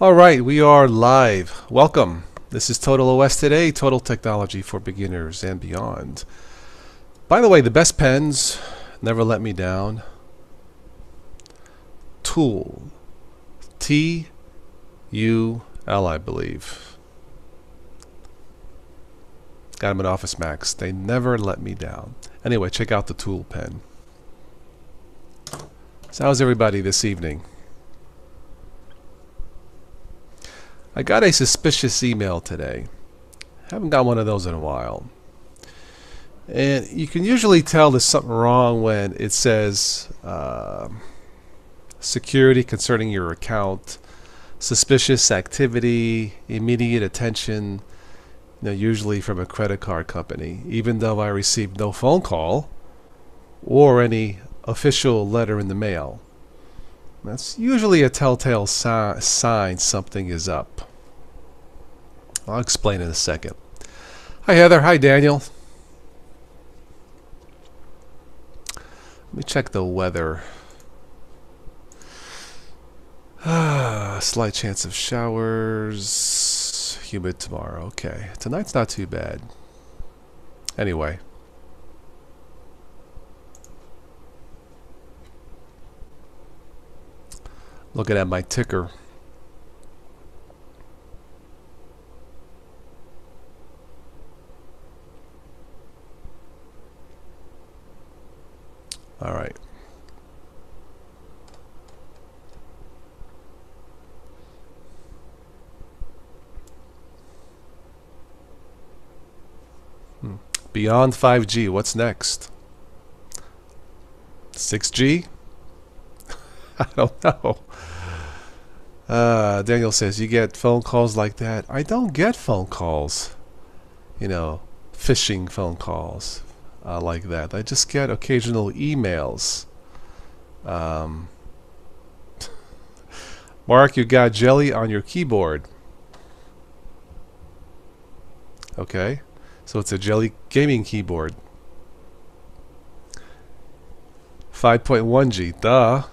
All right, we are live. Welcome. This is Total OS Today, Total Technology for Beginners and Beyond. By the way, the best pens never let me down. Tool. T-U-L, I believe. Got them at Office Max. They never let me down. Anyway, check out the Tool pen. So how's everybody this evening? I got a suspicious email today. Haven't got one of those in a while. And you can usually tell there's something wrong when it says security concerning your account, suspicious activity, immediate attention, usually from a credit card company, even though I received no phone call or any official letter in the mail. That's usually a telltale sign something is up. I'll explain in a second. Hi Heather, hi Daniel. Let me check the weather. Slight chance of showers. Humid tomorrow. Okay. Tonight's not too bad. Anyway. Looking at my ticker. All right. Beyond 5G, what's next? 6G? I don't know. Daniel says, you get phone calls like that? I don't get phone calls. Phishing phone calls like that. I just get occasional emails. Mark, you got jelly on your keyboard. Okay. So it's a jelly gaming keyboard. 5.1G, duh.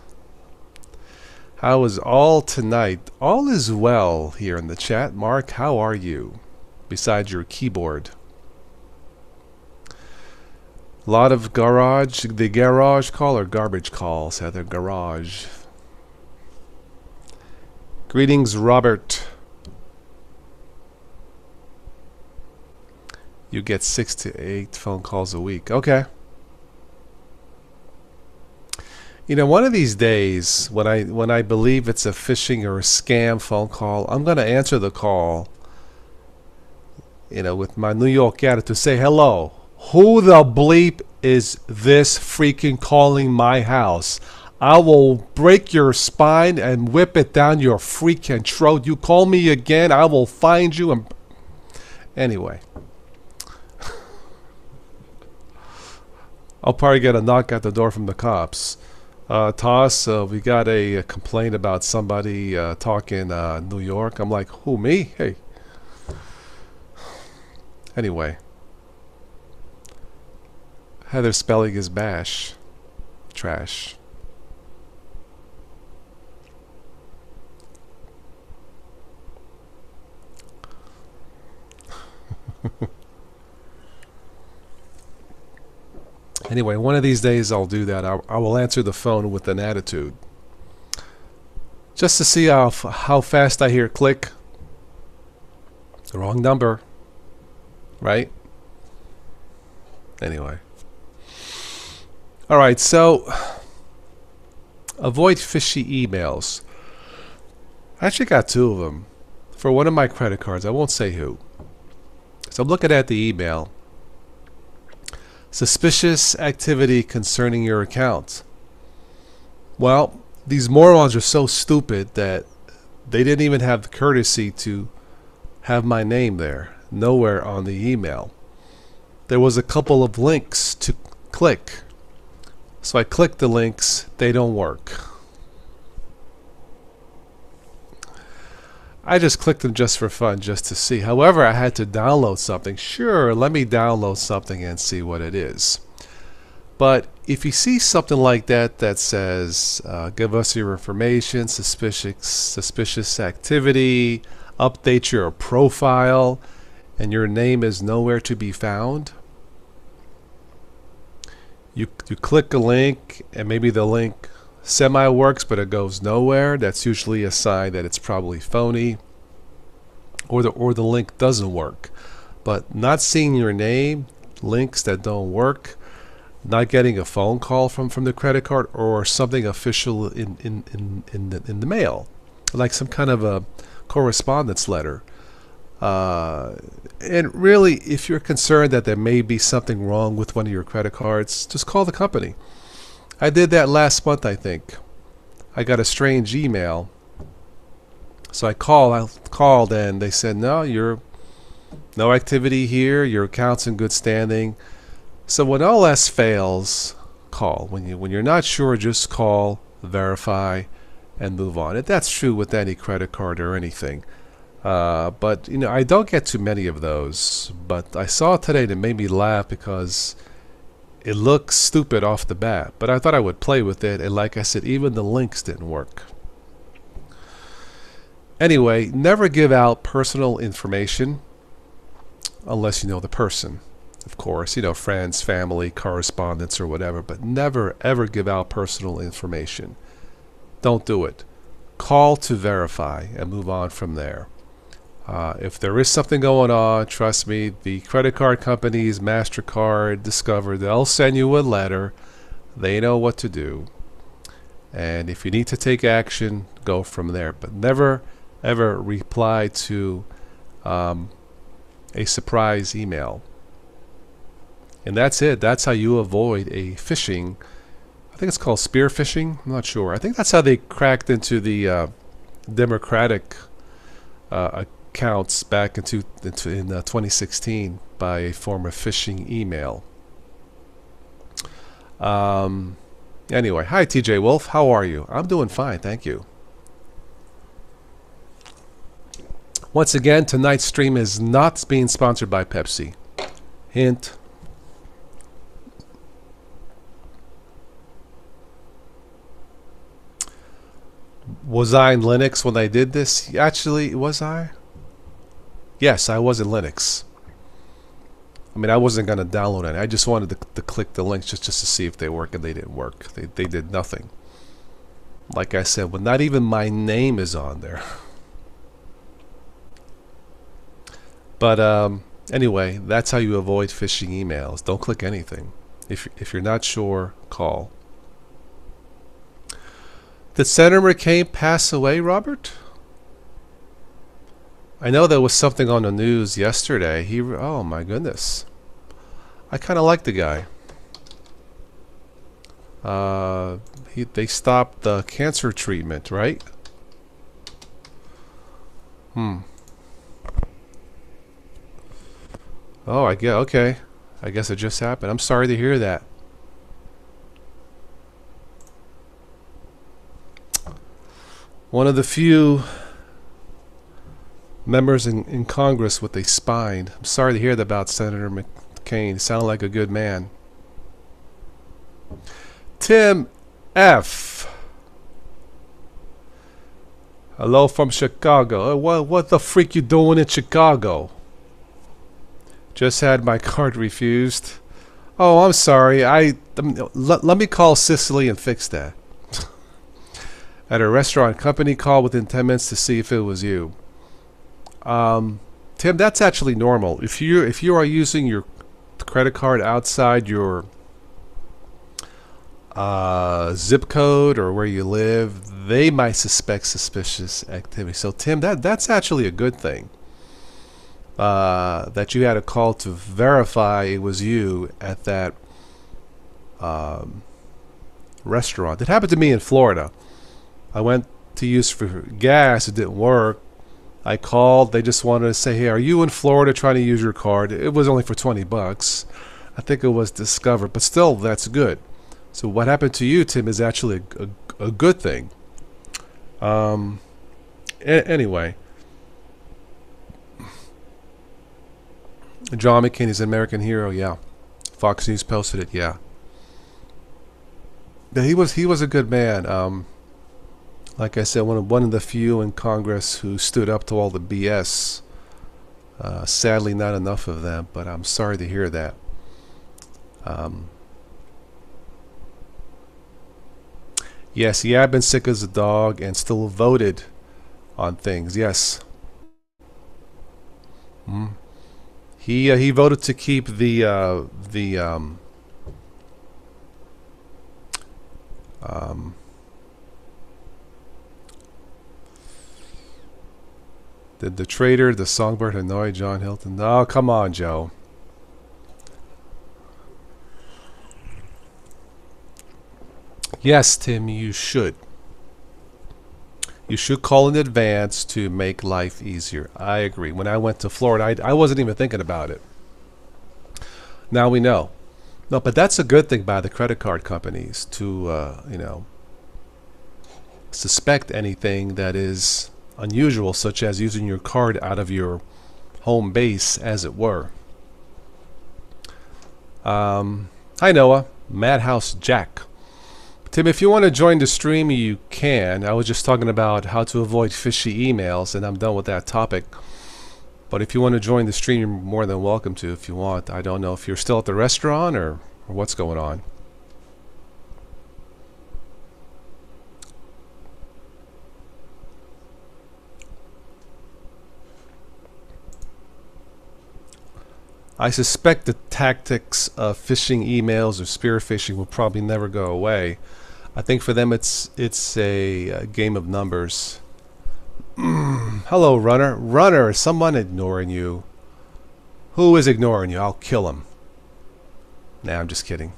How is all tonight? All is well here in the chat. Mark, how are you? Besides your keyboard. A lot of the garage call or garbage calls, Heather, garage. Greetings, Robert. You get 6 to 8 phone calls a week. Okay. One of these days, when I believe it's a phishing or a scam phone call, I'm going to answer the call, with my New York attitude to say, hello, who the bleep is this freaking calling my house? I will break your spine and whip it down your freaking throat. You call me again, I will find you. And anyway. I'll probably get a knock at the door from the cops. Toss, we got a complaint about somebody talking New York. I'm like, who, me? Hey. Anyway. Heather spelling is bash. Trash. Anyway, one of these days I'll do that. I will answer the phone with an attitude. Just to see how fast I hear click. The wrong number. Right? Anyway. Alright, so avoid fishy emails. I actually got 2 of them. For one of my credit cards. I won't say who. So I'm looking at the email. Suspicious activity concerning your account. Well, these morons are so stupid that they didn't even have the courtesy to have my name there. Nowhere on the email. There was a couple of links to click. So I clicked the links. They don't work. I just clicked them just for fun, just to see. However, I had to download something. Sure, let me download something and see what it is. But if you see something like that that says, give us your information, suspicious activity, update your profile, and your name is nowhere to be found, you click a link, and maybe the link semi-works, but it goes nowhere. That's usually a sign that it's probably phony, or the link doesn't work. But not seeing your name, links that don't work, not getting a phone call from the credit card, or something official in the mail, like some kind of a correspondence letter. And really, if you're concerned that there may be something wrong with one of your credit cards, just call the company. I did that last month, I think. I got a strange email. So I called and they said, no, no activity here, your account's in good standing. So when all else fails, call. When you're not sure, just call, verify, and move on. And that's true with any credit card or anything. But I don't get too many of those. But I saw it today that made me laugh because it looks stupid off the bat. But I thought I would play with it, and like I said, even the links didn't work. Anyway, never give out personal information unless you know the person. Of course, friends, family, correspondence, or whatever. But never, ever give out personal information. Don't do it. Call to verify and move on from there. If there is something going on, trust me, the credit card companies, MasterCard, Discover, they'll send you a letter. They know what to do. And if you need to take action, go from there. But never, ever reply to a surprise email. And that's it. That's how you avoid a phishing. I think it's called spear phishing. I'm not sure. I think that's how they cracked into the Democratic accounts back in 2016 by a form of phishing email. Anyway, hi TJ Wolf. How are you? I'm doing fine, thank you. Once again, tonight's stream is not being sponsored by Pepsi. Hint. Was I in Linux when I did this? Actually, was I? Yes, I was in Linux. I mean, I wasn't going to download it. I just wanted to click the links just to see if they work, and they didn't work. They did nothing. Like I said, well, not even my name is on there. But anyway, that's how you avoid phishing emails. Don't click anything. If you're not sure, call. Did Senator McCain pass away, Robert? I know there was something on the news yesterday. Oh my goodness. I kind of like the guy. They stopped the cancer treatment, right? Oh, okay. I guess it just happened. I'm sorry to hear that. One of the few members in Congress with a spine. I'm sorry to hear that about Senator McCain. He sounded like a good man. Tim F. Hello from Chicago. What the freak you doing in Chicago? Just had my card refused. Oh, I'm sorry. Let me call Sicily and fix that. At a restaurant, company called within 10 minutes to see if it was you. Tim, that's actually normal. If you are using your credit card outside your zip code or where you live, they might suspect suspicious activity. So Tim, that's actually a good thing. That you had a call to verify it was you at that restaurant. It happened to me in Florida. I went to use for gas. It didn't work. I called. They just wanted to say, hey, are you in Florida trying to use your card? It was only for $20. I think it was Discover, but still, that's good. So what happened to you, Tim, is actually a good thing. Anyway. John McCain is an American hero, yeah. Fox News posted it, yeah. Yeah, he was a good man. Like I said, one of the few in Congress who stood up to all the BS. Sadly, not enough of them, but I'm sorry to hear that. Um, yes, yeah, I've been sick as a dog and still voted on things. Yes. Mm. He voted to keep um, the traitor, the songbird Hanoi, John Hilton. Oh, come on, Joe. Yes, Tim, you should. You should call in advance to make life easier. I agree. When I went to Florida, I wasn't even thinking about it. Now we know. No, but that's a good thing by the credit card companies to, suspect anything that is unusual, such as using your card out of your home base, as it were. Hi, Noah. Madhouse Jack. Tim, if you want to join the stream, you can. I was just talking about how to avoid fishy emails, and I'm done with that topic. But if you want to join the stream, you're more than welcome to if you want. I don't know if you're still at the restaurant or what's going on. I suspect the tactics of phishing emails or spear phishing will probably never go away. I think for them it's a game of numbers. Hello, runner. Runner, is someone ignoring you? Who is ignoring you? I'll kill him. Nah, I'm just kidding.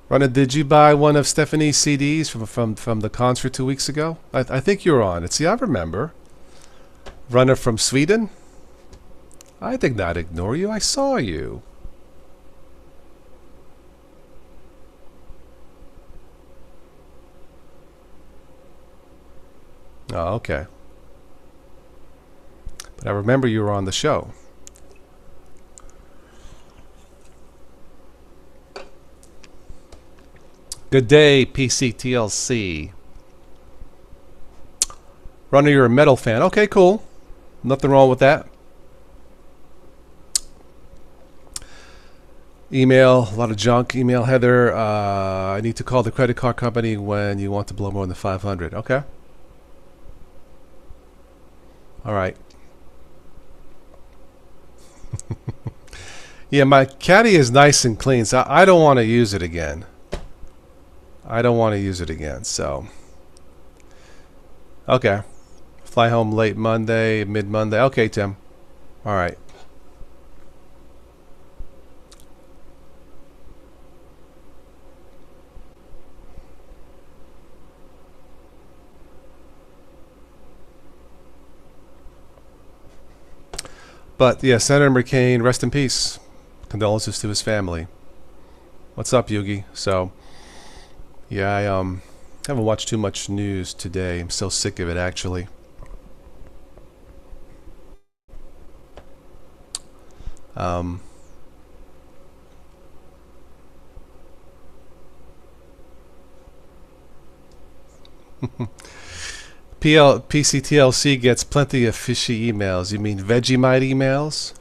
Runner, did you buy one of Stephanie's CDs from the concert 2 weeks ago? I think you're on it. See, I remember. Runner from Sweden? I did not ignore you. I saw you. Oh, okay. But I remember you were on the show. Good day, PCTLC. Runner, you're a metal fan. Okay, cool. Nothing wrong with that. Email, a lot of junk. Email Heather, I need to call the credit card company when you want to blow more than 500. Okay. All right. Yeah, my caddy is nice and clean, so I don't want to use it again. I don't want to use it again, so. Okay. Fly home late Monday, mid-Monday. Okay, Tim. All right. But, yeah, Senator McCain, rest in peace. Condolences to his family. What's up, Yugi? So, yeah, I haven't watched too much news today. I'm so sick of it, actually. PCTLC gets plenty of fishy emails. You mean Vegemite emails?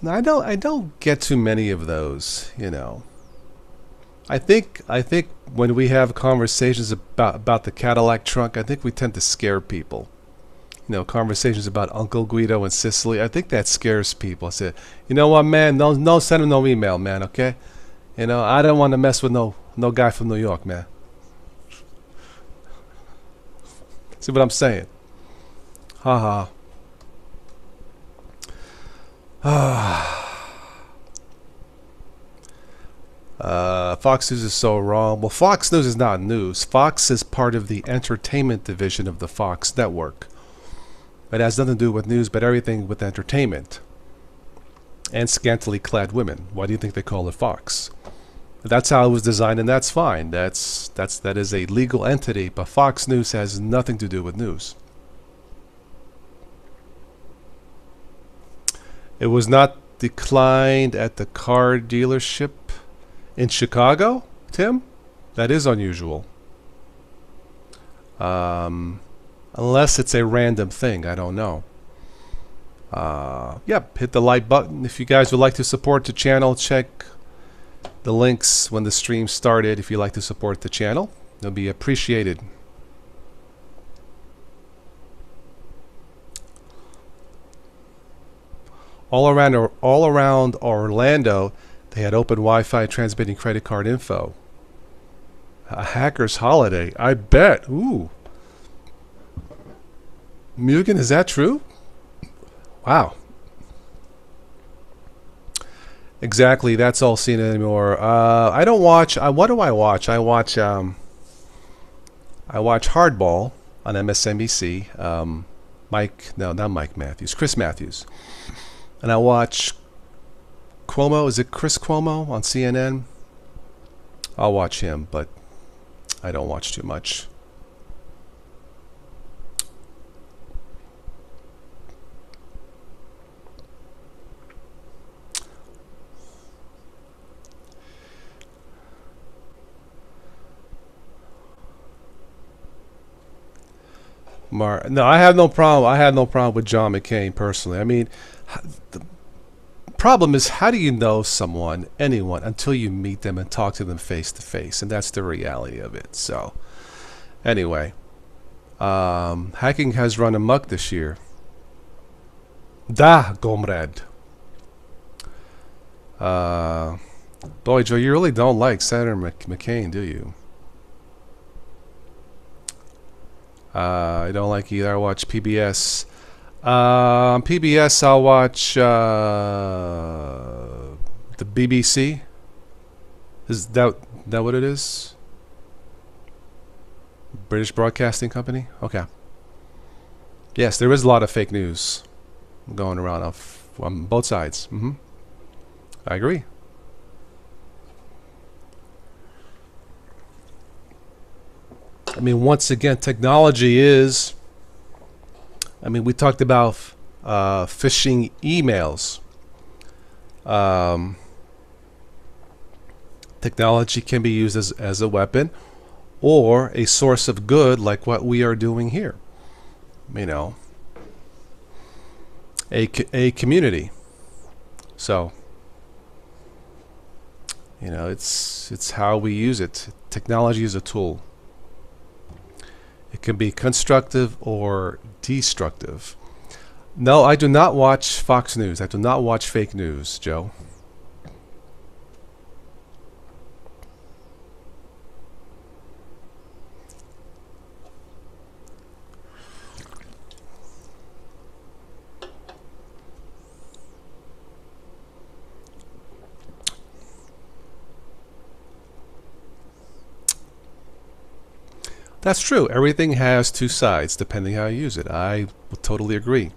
No, I don't get too many of those, you know. I think when we have conversations about the Cadillac trunk, I think we tend to scare people. You know, conversations about Uncle Guido and Sicily. I think that scares people. I said, you know what, man? No, send him no email, man. Okay? You know, I don't want to mess with no guy from New York, man. See what I'm saying? Haha. Fox News is so wrong. Well, Fox News is not news. Fox is part of the entertainment division of the Fox network. It has nothing to do with news, but everything with entertainment. And scantily clad women. Why do you think they call it Fox? That's how it was designed, and that's fine. That is a legal entity, but Fox News has nothing to do with news. It was not declined at the car dealership in Chicago, Tim? That is unusual. Unless it's a random thing, I don't know. Yep, hit the like button. If you guys would like to support the channel, check the links when the stream started. If you'd like to support the channel, it'll be appreciated. All around Orlando, they had open Wi-Fi transmitting credit card info. A hacker's holiday, I bet. Ooh. Mugen, is that true? Wow. Exactly, that's all seen anymore. I don't watch. What do I watch? I watch Hardball on MSNBC. Not Mike Matthews, Chris Matthews. And I watch Cuomo. Is it Chris Cuomo on CNN? I'll watch him, but I don't watch too much. No, I have no problem. I have no problem with John McCain personally. I mean, the problem is, how do you know anyone, until you meet them and talk to them face to face? And that's the reality of it. So, anyway, hacking has run amok this year. Da, Gomrad. Boy, Joe, you really don't like Senator McCain, do you? I don't like either. I watch PBS. On PBS, I'll watch the BBC. Is that what it is? British Broadcasting Company? Okay. Yes, there is a lot of fake news going around on both sides. I agree. I mean, once again, technology is... I mean, we talked about phishing emails. Technology can be used as a weapon or a source of good, like what we are doing here. You know, a community. So, you know, it's how we use it. Technology is a tool. It can be constructive or destructive. No, I do not watch Fox News. I do not watch fake news, Joe. That's true. Everything has two sides, depending how you use it. I totally agree.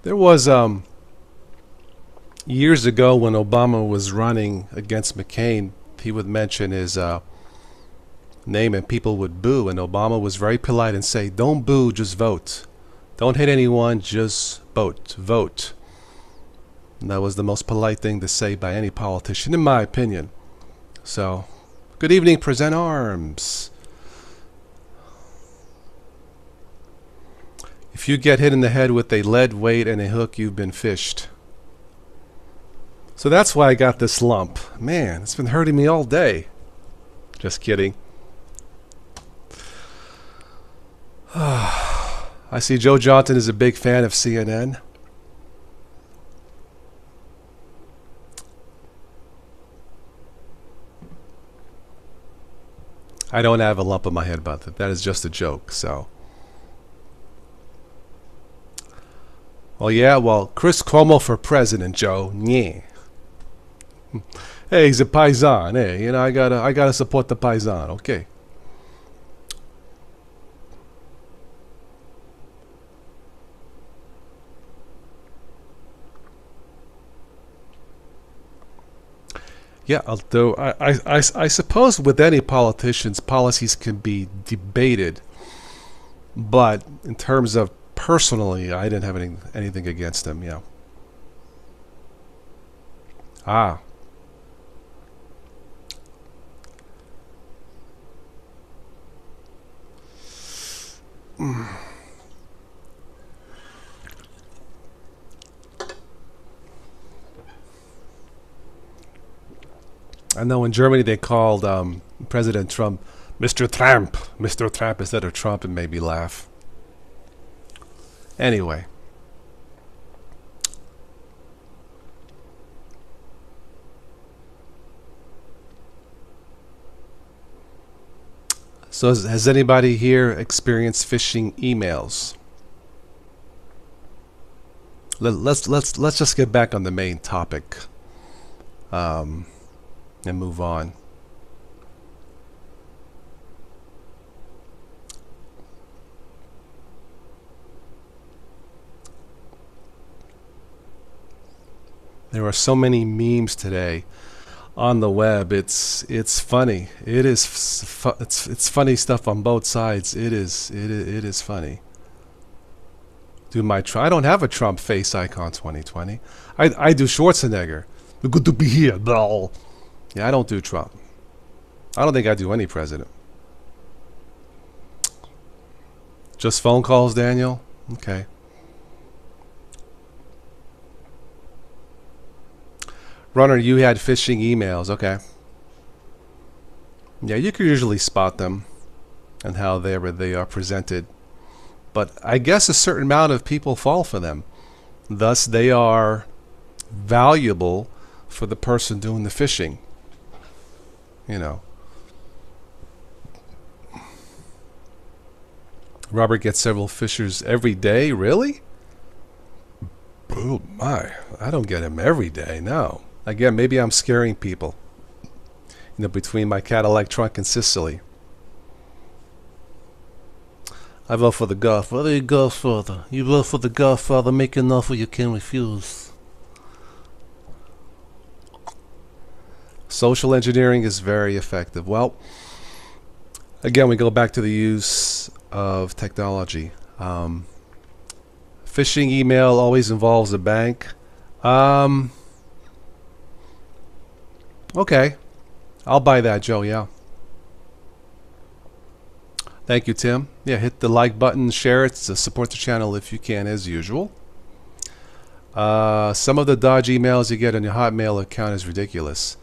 There was years ago when Obama was running against McCain, he would mention his name and people would boo, and Obama was very polite and say, don't boo, just vote. Don't hit anyone, just vote. And that was the most polite thing to say by any politician, in my opinion. So, good evening, present arms. If you get hit in the head with a lead weight and a hook, you've been fished. So that's why I got this lump. Man, it's been hurting me all day. Just kidding. I see Joe Johnson is a big fan of CNN. I don't have a lump in my head about that. That is just a joke, so. Well, yeah, well, Chris Cuomo for president, Joe. Yeah. Hey, he's a paisan. Hey, you know, I gotta support the paisan, okay? Yeah, although I suppose with any politicians, policies can be debated, but in terms of personally, I didn't have anything against them. Yeah. Ah. I know in Germany they called President Trump Mr. Trump, Mr. Trump instead of Trump, and made me laugh. Anyway, so has anybody here experienced phishing emails? Let's just get back on the main topic and move on. There are so many memes today on the web. It's funny. It's funny stuff on both sides. It is funny. I don't have a Trump face icon 2020. I do Schwarzenegger. Good to be here. Blah. Yeah, I don't do Trump. I don't think I do any president. Just phone calls, Daniel? Okay. Runner, you had phishing emails. Okay. Yeah, you can usually spot them and how they are presented. But I guess a certain amount of people fall for them. Thus, they are valuable for the person doing the phishing. You know. Robert gets several fishers every day. Really? Oh my. I don't get him every day. No. Again, maybe I'm scaring people. Between my Cadillac trunk and Sicily. I vote for the Godfather. You Godfather. You vote for the Godfather. Make an offer you can refuse. Social engineering is very effective. Well, again, we go back to the use of technology. Phishing email always involves a bank. Okay. I'll buy that, Joe, yeah. Thank you, Tim. Yeah, hit the like button, share it to support the channel if you can, as usual. Some of the dodge emails you get on your Hotmail account is ridiculous.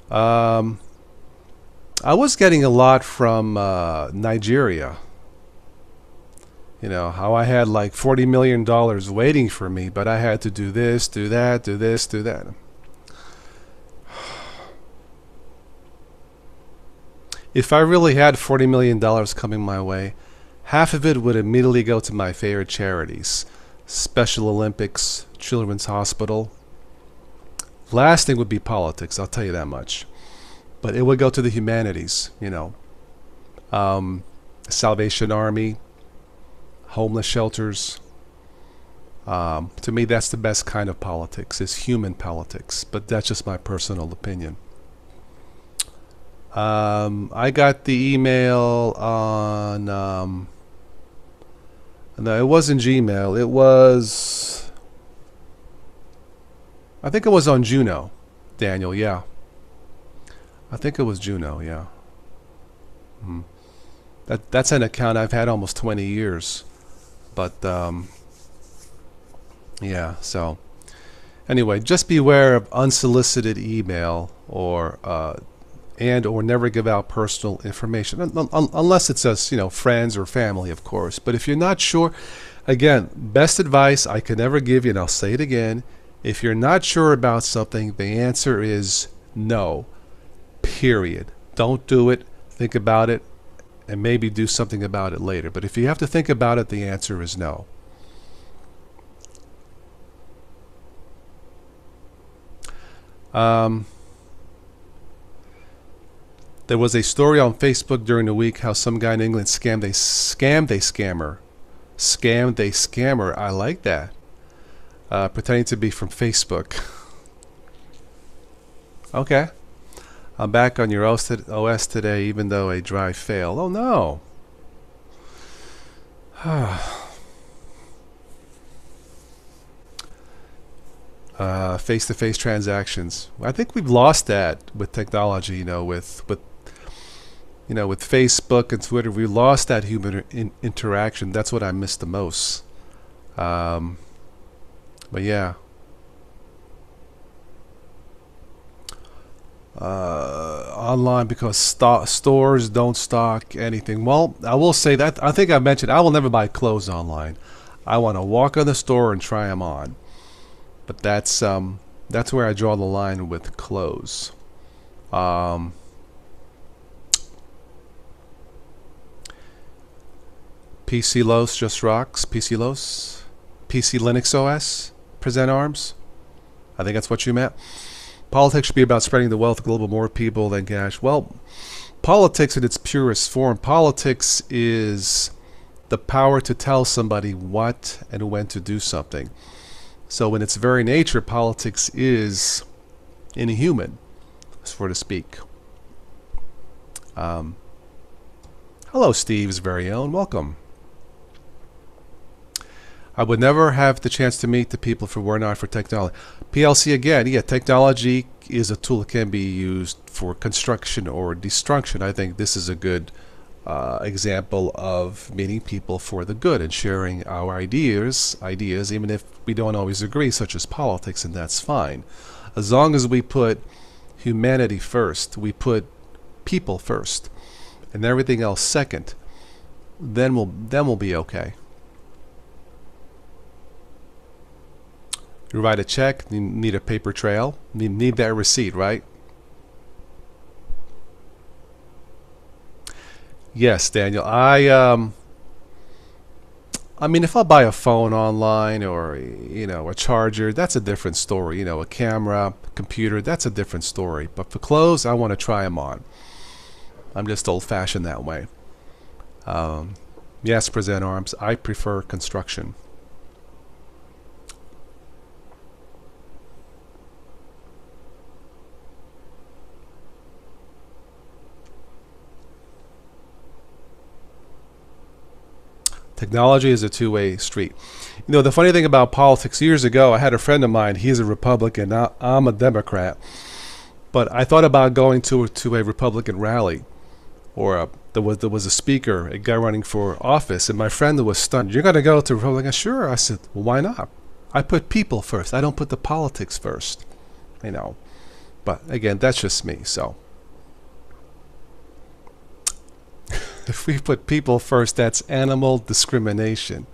I was getting a lot from Nigeria. How I had like $40 million waiting for me, but I had to do this, do that, do this, do that. If I really had $40 million coming my way, half of it would immediately go to my favorite charities. Special Olympics, Children's Hospital. Last thing would be politics, I'll tell you that much. But it would go to the humanities, Salvation Army, homeless shelters. To me, that's the best kind of politics, is human politics. But that's just my personal opinion. I got the email on no, it wasn't Gmail. It was, I think it was on Juno, Daniel. Yeah, I think it was Juno. Yeah. That's an account I've had almost 20 years, but yeah. So anyway, just beware of unsolicited email or never give out personal information unless it says friends or family, of course. But if you're not sure, again, best advice I could ever give you, and I'll say it again, if you're not sure about something, the answer is no, period. Don't do it. Think about it and maybe do something about it later. But if you have to think about it, the answer is no. There was a story on Facebook during the week how some guy in England scammed a scammer. Scammed a scammer. I like that. Pretending to be from Facebook. Okay. I'm back on your OS today, even though a drive failed. Oh no. Face-to-face transactions. I think we've lost that with technology. With Facebook and Twitter, we lost that human interaction. That's what I miss the most. But yeah. Online because stores don't stock anything. Well, I will say that I think I mentioned I will never buy clothes online. I want to walk in the store and try them on. But that's where I draw the line with clothes. PC Los just rocks. PC Los, PC Linux OS, present arms. I think that's what you meant. Politics should be about spreading the wealth of global more people than cash. Well, politics in its purest form. Politics is the power to tell somebody what and when to do something. So in its very nature, politics is inhuman, so to speak. Hello, Steve's very own. Welcome. I would never have the chance to meet the people if it were not for technology. PLC again, yeah, technology is a tool that can be used for construction or destruction. I think this is a good example of meeting people for the good and sharing our ideas, even if we don't always agree, such as politics, and that's fine. As long as we put humanity first, we put people first, and everything else second, then we'll be okay. You write a check, you need a paper trail, you need that receipt, right? Yes, Daniel. I mean, if I buy a phone online or a charger, that's a different story. A camera, computer, that's a different story. But for clothes, I want to try them on. I'm just old-fashioned that way. Yes, present arms. I prefer construction. Technology is a two-way street. The funny thing about politics, years ago, I had a friend of mine, he's a Republican, I'm a Democrat, but I thought about going to a Republican rally, or there was a speaker, a guy running for office, and my friend was stunned. You're going to go to Republican? Sure. I said, well, why not? I put people first. I don't put the politics first. But again, that's just me, so. If we put people first, that's animal discrimination.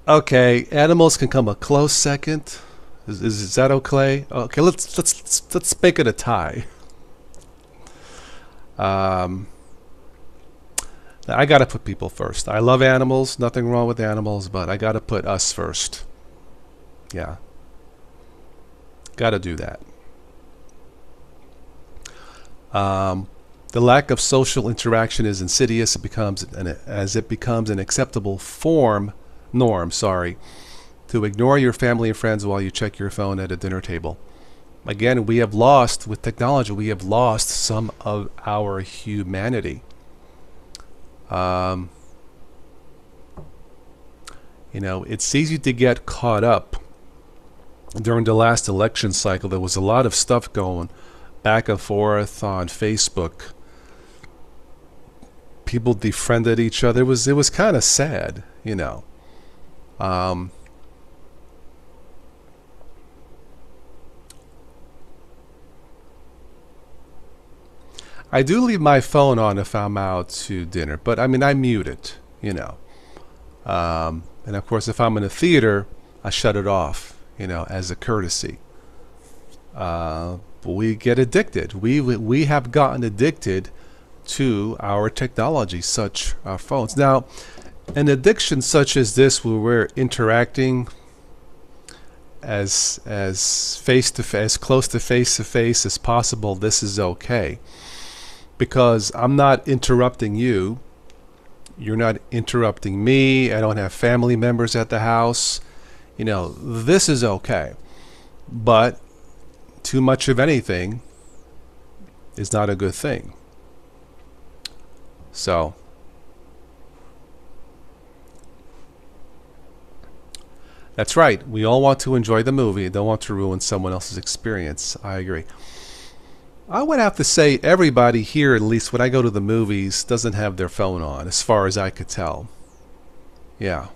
Okay, animals can come a close second. Is that okay? Okay, let's make it a tie. I gotta put people first. I love animals, nothing wrong with animals, but I gotta put us first. Yeah, gotta do that. The lack of social interaction is insidious. As it becomes an acceptable norm, to ignore your family and friends while you check your phone at a dinner table. Again, with technology, we have lost some of our humanity. It's easy to get caught up. During the last election cycle, there was a lot of stuff going back and forth on Facebook. People defriended each other. It was kind of sad, I do leave my phone on if I'm out to dinner, but I mute it, and of course, if I'm in a theater, I shut it off, as a courtesy. We get addicted. We have gotten addicted to our technology, such our phones. Now, an addiction such as this, where we're interacting as face to face, close to face as possible, this is okay, because I'm not interrupting you. You're not interrupting me. I don't have family members at the house. This is okay. But too much of anything is not a good thing. So, that's right. We all want to enjoy the movie and don't want to ruin someone else's experience. I agree. I would have to say everybody here, at least when I go to the movies, doesn't have their phone on, as far as I could tell. Yeah.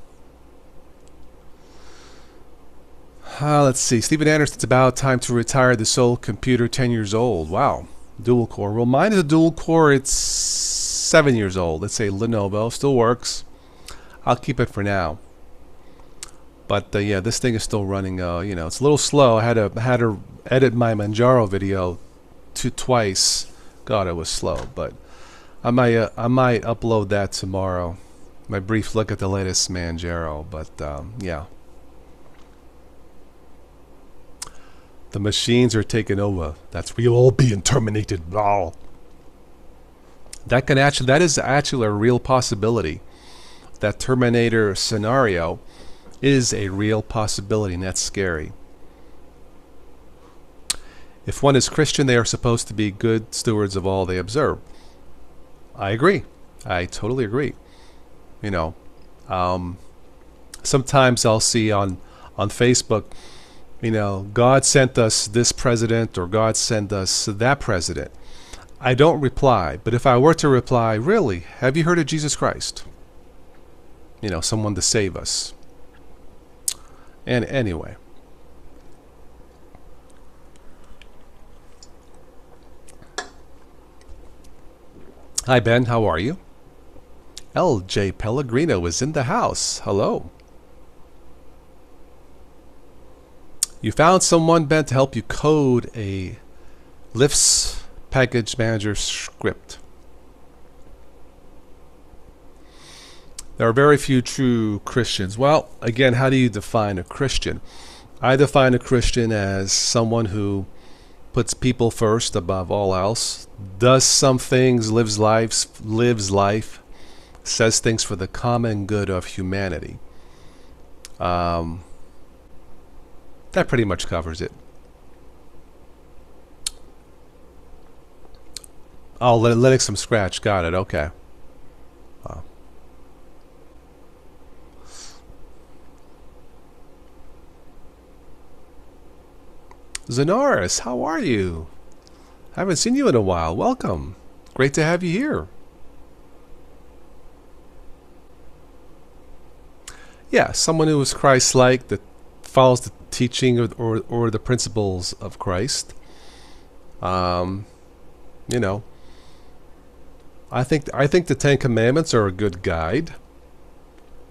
Let's see. Stephen Anderson, it's about time to retire the Soul computer, 10 years old. Wow. Dual core. Well, mine is a dual core. It's 7 years old. It's a Lenovo. Still works. I'll keep it for now. But yeah, this thing is still running. It's a little slow. I had to edit my Manjaro video twice. God, it was slow. But I might upload that tomorrow. My brief look at the latest Manjaro. But yeah. The machines are taking over. We're all being terminated. Blah. That is actually a real possibility. That Terminator scenario is a real possibility, and that's scary. If one is Christian, they are supposed to be good stewards of all they observe. I agree. I totally agree. Sometimes I'll see on Facebook, God sent us this president or God sent us that president. I don't reply, but if I were to reply, really, have you heard of Jesus Christ? Someone to save us. And anyway. Hi, Ben. How are you? LJ Pellegrino is in the house. Hello. You found someone, Ben, to help you code a Lifts package manager script. There are very few true Christians. Well, again, how do you define a Christian? I define a Christian as someone who puts people first above all else, does some things, lives life, says things for the common good of humanity. That pretty much covers it. Oh, Linux from scratch. Got it. Okay. Zanaris, how are you? Haven't seen you in a while. Welcome. Great to have you here. Yeah, someone who is Christ-like, that follows the teaching or the principles of Christ. I think the Ten Commandments are a good guide.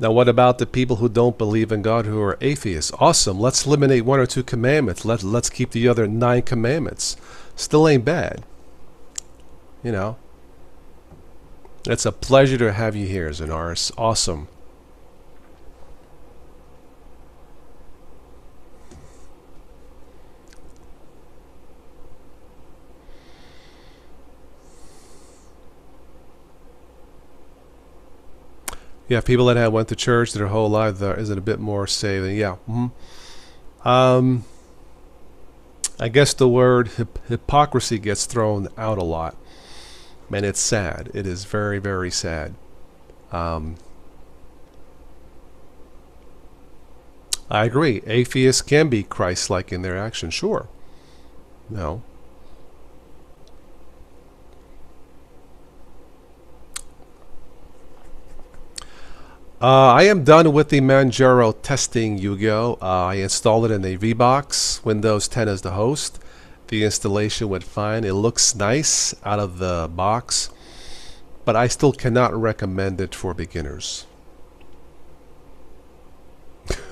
Now, what about the people who don't believe in God, who are atheists? Awesome. Let's eliminate 1 or 2 commandments. Let's keep the other 9 commandments. Still ain't bad. It's a pleasure to have you here, Zanaris. Awesome. Yeah, people that have went to church their whole life, there isn't a bit more saving. Yeah. I guess the word hypocrisy gets thrown out a lot. And it's sad. It is very, very sad. I agree. Atheists can be Christ-like in their action, sure. No. I am done with the Manjaro testing, Yu-Gi-Oh! I installed it in a VBox, Windows 10 as the host. The installation went fine. It looks nice out of the box, but I still cannot recommend it for beginners.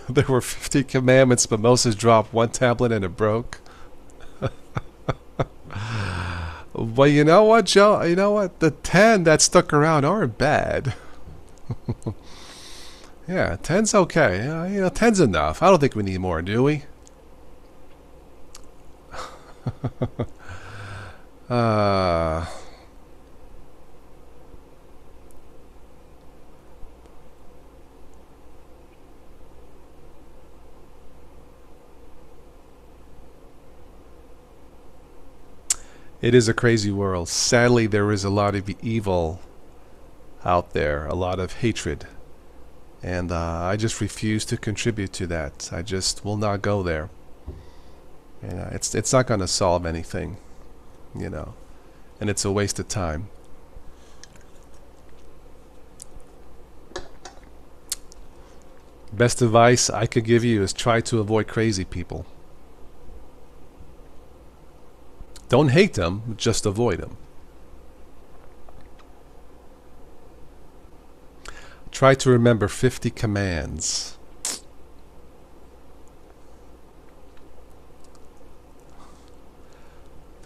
There were 50 commandments, but Moses dropped 1 tablet and it broke. Well, you know what, Joe? You know what? The 10 that stuck around aren't bad. Yeah, 10's okay. 10's enough. I don't think we need more, do we? It is a crazy world. Sadly, there is a lot of evil out there, a lot of hatred. And I just refuse to contribute to that. I just will not go there. And it's not going to solve anything, you know. And it's a waste of time. Best advice I could give you is try to avoid crazy people. Don't hate them, just avoid them. Try to remember 50 commands.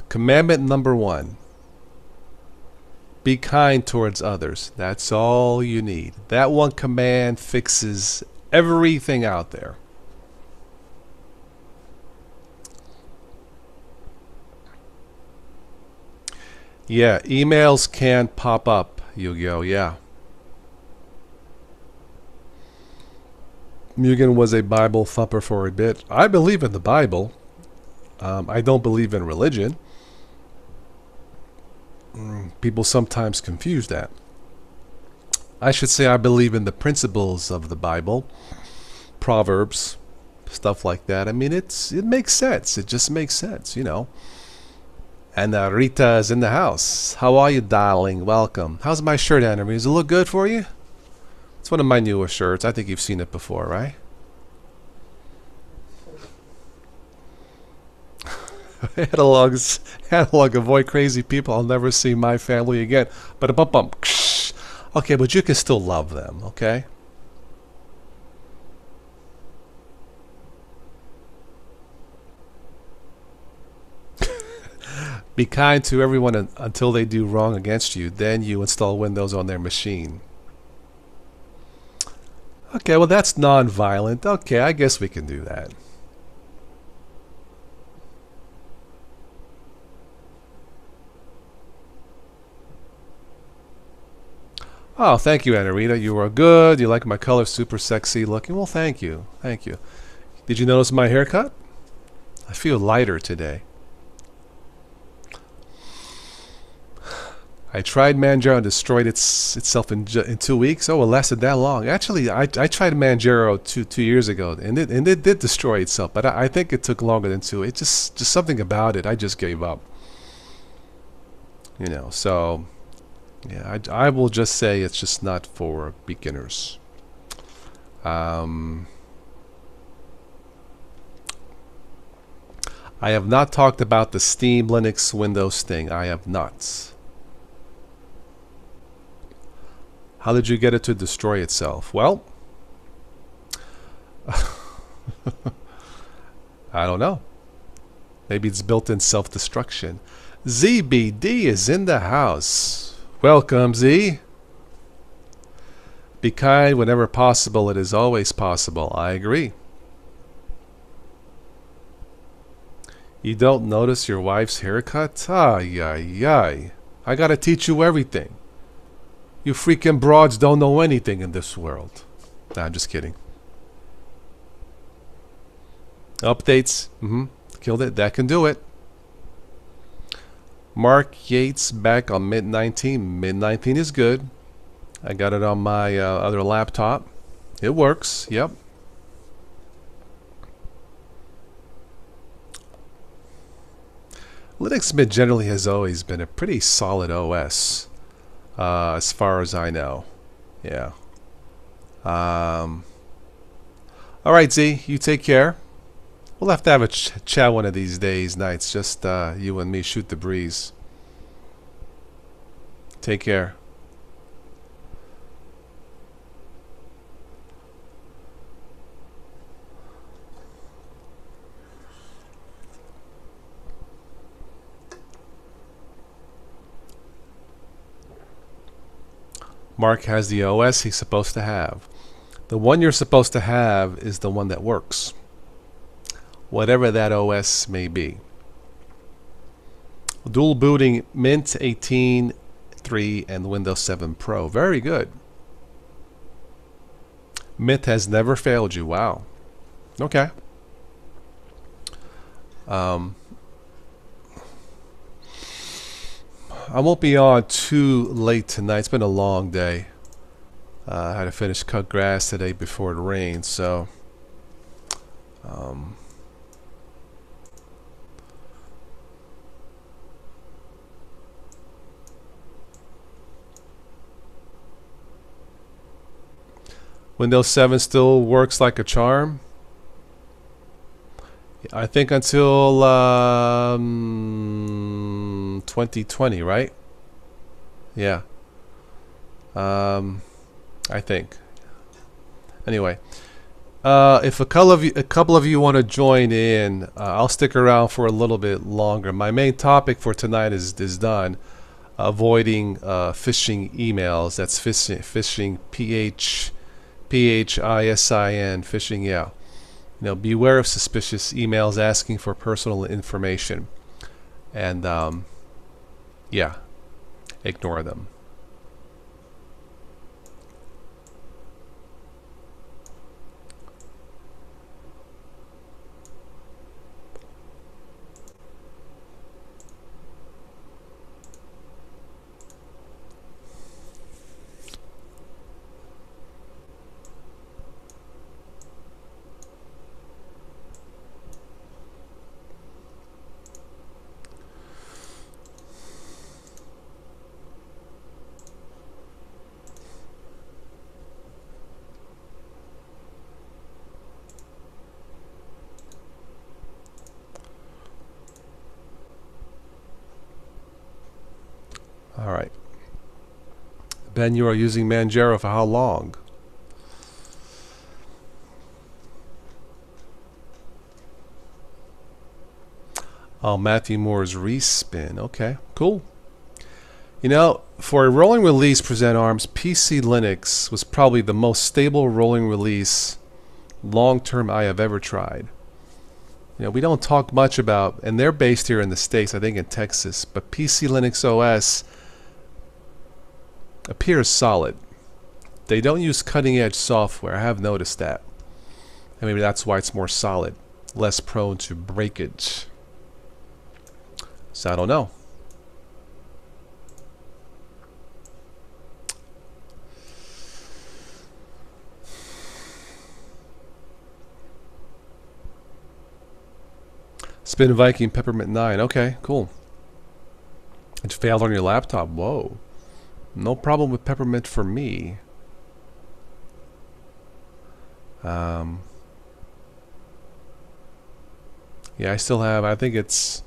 Commandment number 1. Be kind towards others. That's all you need. That one command fixes everything out there. Yeah, emails can pop up, Yu-Gi-Oh! Yeah. Mugen was a Bible thumper for a bit. I believe in the Bible. I don't believe in religion. People sometimes confuse that. I should say I believe in the principles of the Bible, Proverbs, stuff like that. I mean, it makes sense. It just makes sense, you know. And Rita is in the house. How are you, darling? Welcome. How's my shirt, Anna? Does it look good for you? It's one of my newer shirts. I think you've seen it before, right? Analog, avoid crazy people. I'll never see my family again. But okay, but you can still love them, okay? Be kind to everyone until they do wrong against you. Then you install Windows on their machine. Okay, well that's non-violent. Okay, I guess we can do that. Oh, thank you, Anarita. You are good. You like my color, super sexy looking. Well, thank you. Thank you. Did you notice my haircut? I feel lighter today. I tried Manjaro and destroyed itself in 2 weeks. Oh, it lasted that long. Actually, I tried Manjaro two years ago, and it did destroy itself. But I think it took longer than 2. It just something about it. I just gave up. You know. So, yeah, I will just say it's just not for beginners. I have not talked about the Steam Linux Windows thing. I have not. How did you get it to destroy itself? Well, I don't know. Maybe it's built-in self-destruction. ZBD is in the house. Welcome, Z. Be kind whenever possible. It is always possible. I agree. You don't notice your wife's haircut? Ay, ay, ay. I gotta teach you everything. You freaking broads don't know anything in this world. Nah, I'm just kidding. Updates. Killed it. That can do it. Mark Yates back on mid-19. Mid-19 is good. I got it on my other laptop. It works. Yep. Linux Mint generally has always been a pretty solid OS. As far as I know. Yeah. Alright, Z, you take care. We'll have to have a chat one of these days, nights. Just you and me shoot the breeze. Take care. Mark has the OS he's supposed to have. The one you're supposed to have is the one that works. Whatever that OS may be. Dual booting Mint 18.3 and Windows 7 Pro. Very good. Mint has never failed you. Wow. Okay. I won't be on too late tonight. It's been a long day. I had to finish cut grass today before it rained, so um, Windows 7 still works like a charm. I think until 2020, right? Yeah. I think. Anyway, if a couple of you want to join in, I'll stick around for a little bit longer. My main topic for tonight is done. Avoiding phishing emails. That's phishing, PHISIN, phishing. Yeah. Beware of suspicious emails asking for personal information, and yeah, ignore them. All right. Ben, you are using Manjaro for how long? Oh, Matthew Moore's respin. Okay, cool. For a rolling release present arms, PC Linux was probably the most stable rolling release long-term I have ever tried. We don't talk much about, and they're based here in the States, I think in Texas, but PC Linux OS appears solid. They don't use cutting-edge software. I have noticed that. And maybe that's why it's more solid, less prone to breakage. So I don't know. Spin Viking Peppermint 9. Okay, cool. It failed on your laptop. Whoa. No problem with Peppermint for me. Yeah, I still have, I think it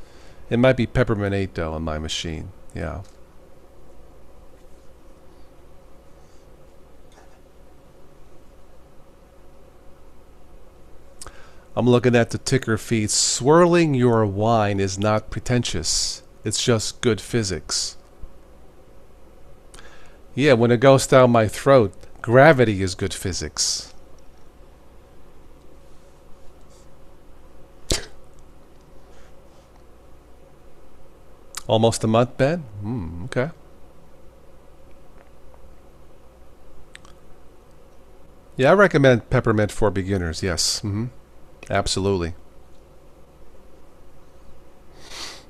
might be Peppermint 8 though on my machine. Yeah. I'm looking at the ticker feed. Swirling your wine is not pretentious. It's just good physics. Yeah, when it goes down my throat, gravity is good physics. Almost a month, Ben? Okay. Yeah, I recommend Peppermint for beginners, yes. Absolutely.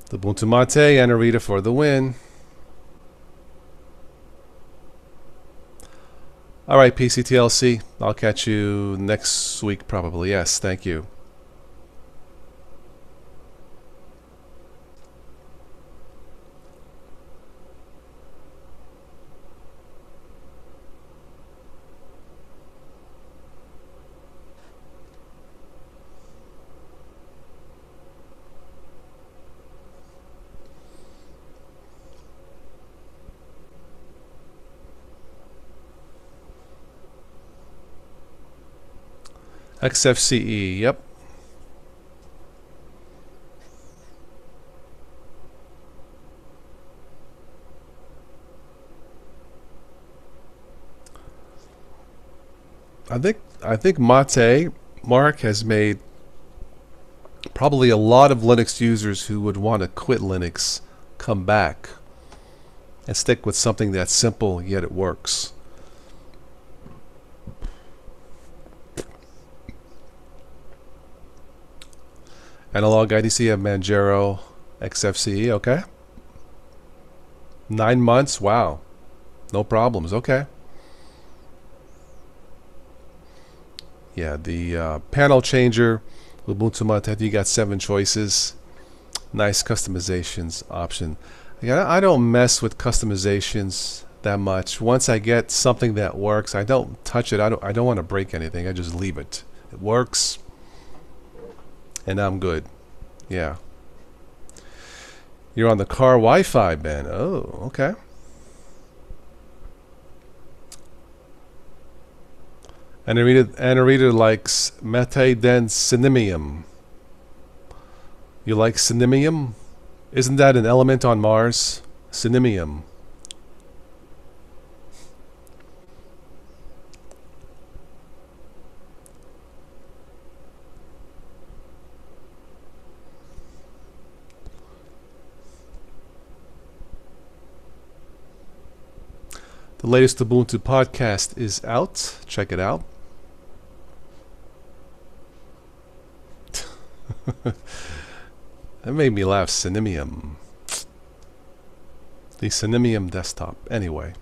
The Ubuntu Mate and Arita for the win. All right, PCTLC. I'll catch you next week probably. Yes, thank you. XFCE, yep. I think Mate Mark has made probably a lot of Linux users who would want to quit Linux come back and stick with something that's simple yet it works. Analog IDC of Manjaro XFCE, okay. 9 months? Wow. No problems. Okay. Yeah, the panel changer, Ubuntu Mate, you got 7 choices. Nice customizations option. Yeah, I don't mess with customizations that much. Once I get something that works, I don't touch it. I don't want to break anything. I just leave it. It works, and I'm good. Yeah. You're on the car Wi-Fi, Ben. Oh, okay. Anarita likes metadensinium. You like synimium? Isn't that an element on Mars? Synimium. The latest Ubuntu podcast is out. Check it out. That made me laugh. Synimium. The Synimium desktop. Anyway.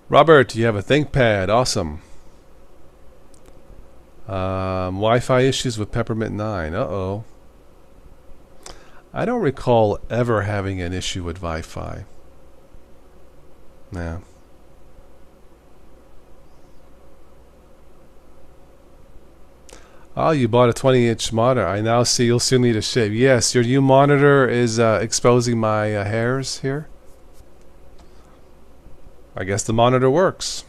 Robert, you have a ThinkPad. Awesome. Wi-Fi issues with Peppermint 9. Uh-oh. I don't recall ever having an issue with Wi-Fi. Yeah. Oh, you bought a 20-inch monitor. I now see you'll still need a shave. Yes, your new monitor is exposing my hairs here. I guess the monitor works.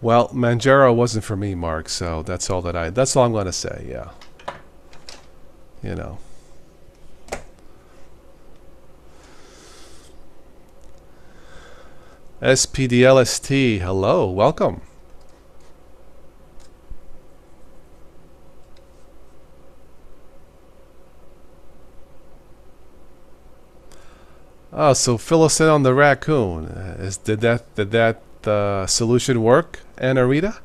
Well, Manjaro wasn't for me, Mark, so that's all I'm going to say, yeah. You know. SPDLST, hello, welcome. Oh, so fill us in on the raccoon. Did that solution work, Anarita?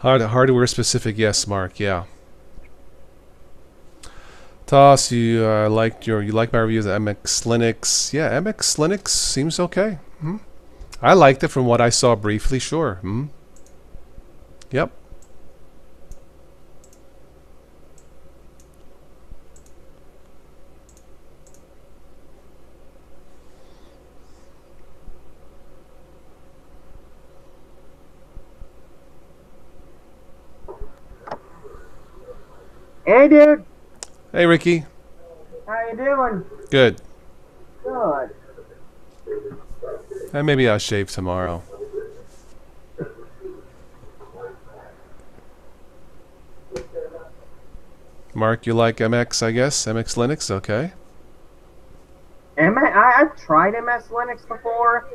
Hardware specific, yes, Mark. Yeah. Toss, you like my reviews of MX Linux? Yeah, MX Linux seems okay. I liked it from what I saw briefly. Sure. Yep. Hey, dude. Hey, Ricky. How you doing? Good. Good. And maybe I'll shave tomorrow. Mark, you like MX, I guess? MX Linux, okay. I've tried MS Linux before.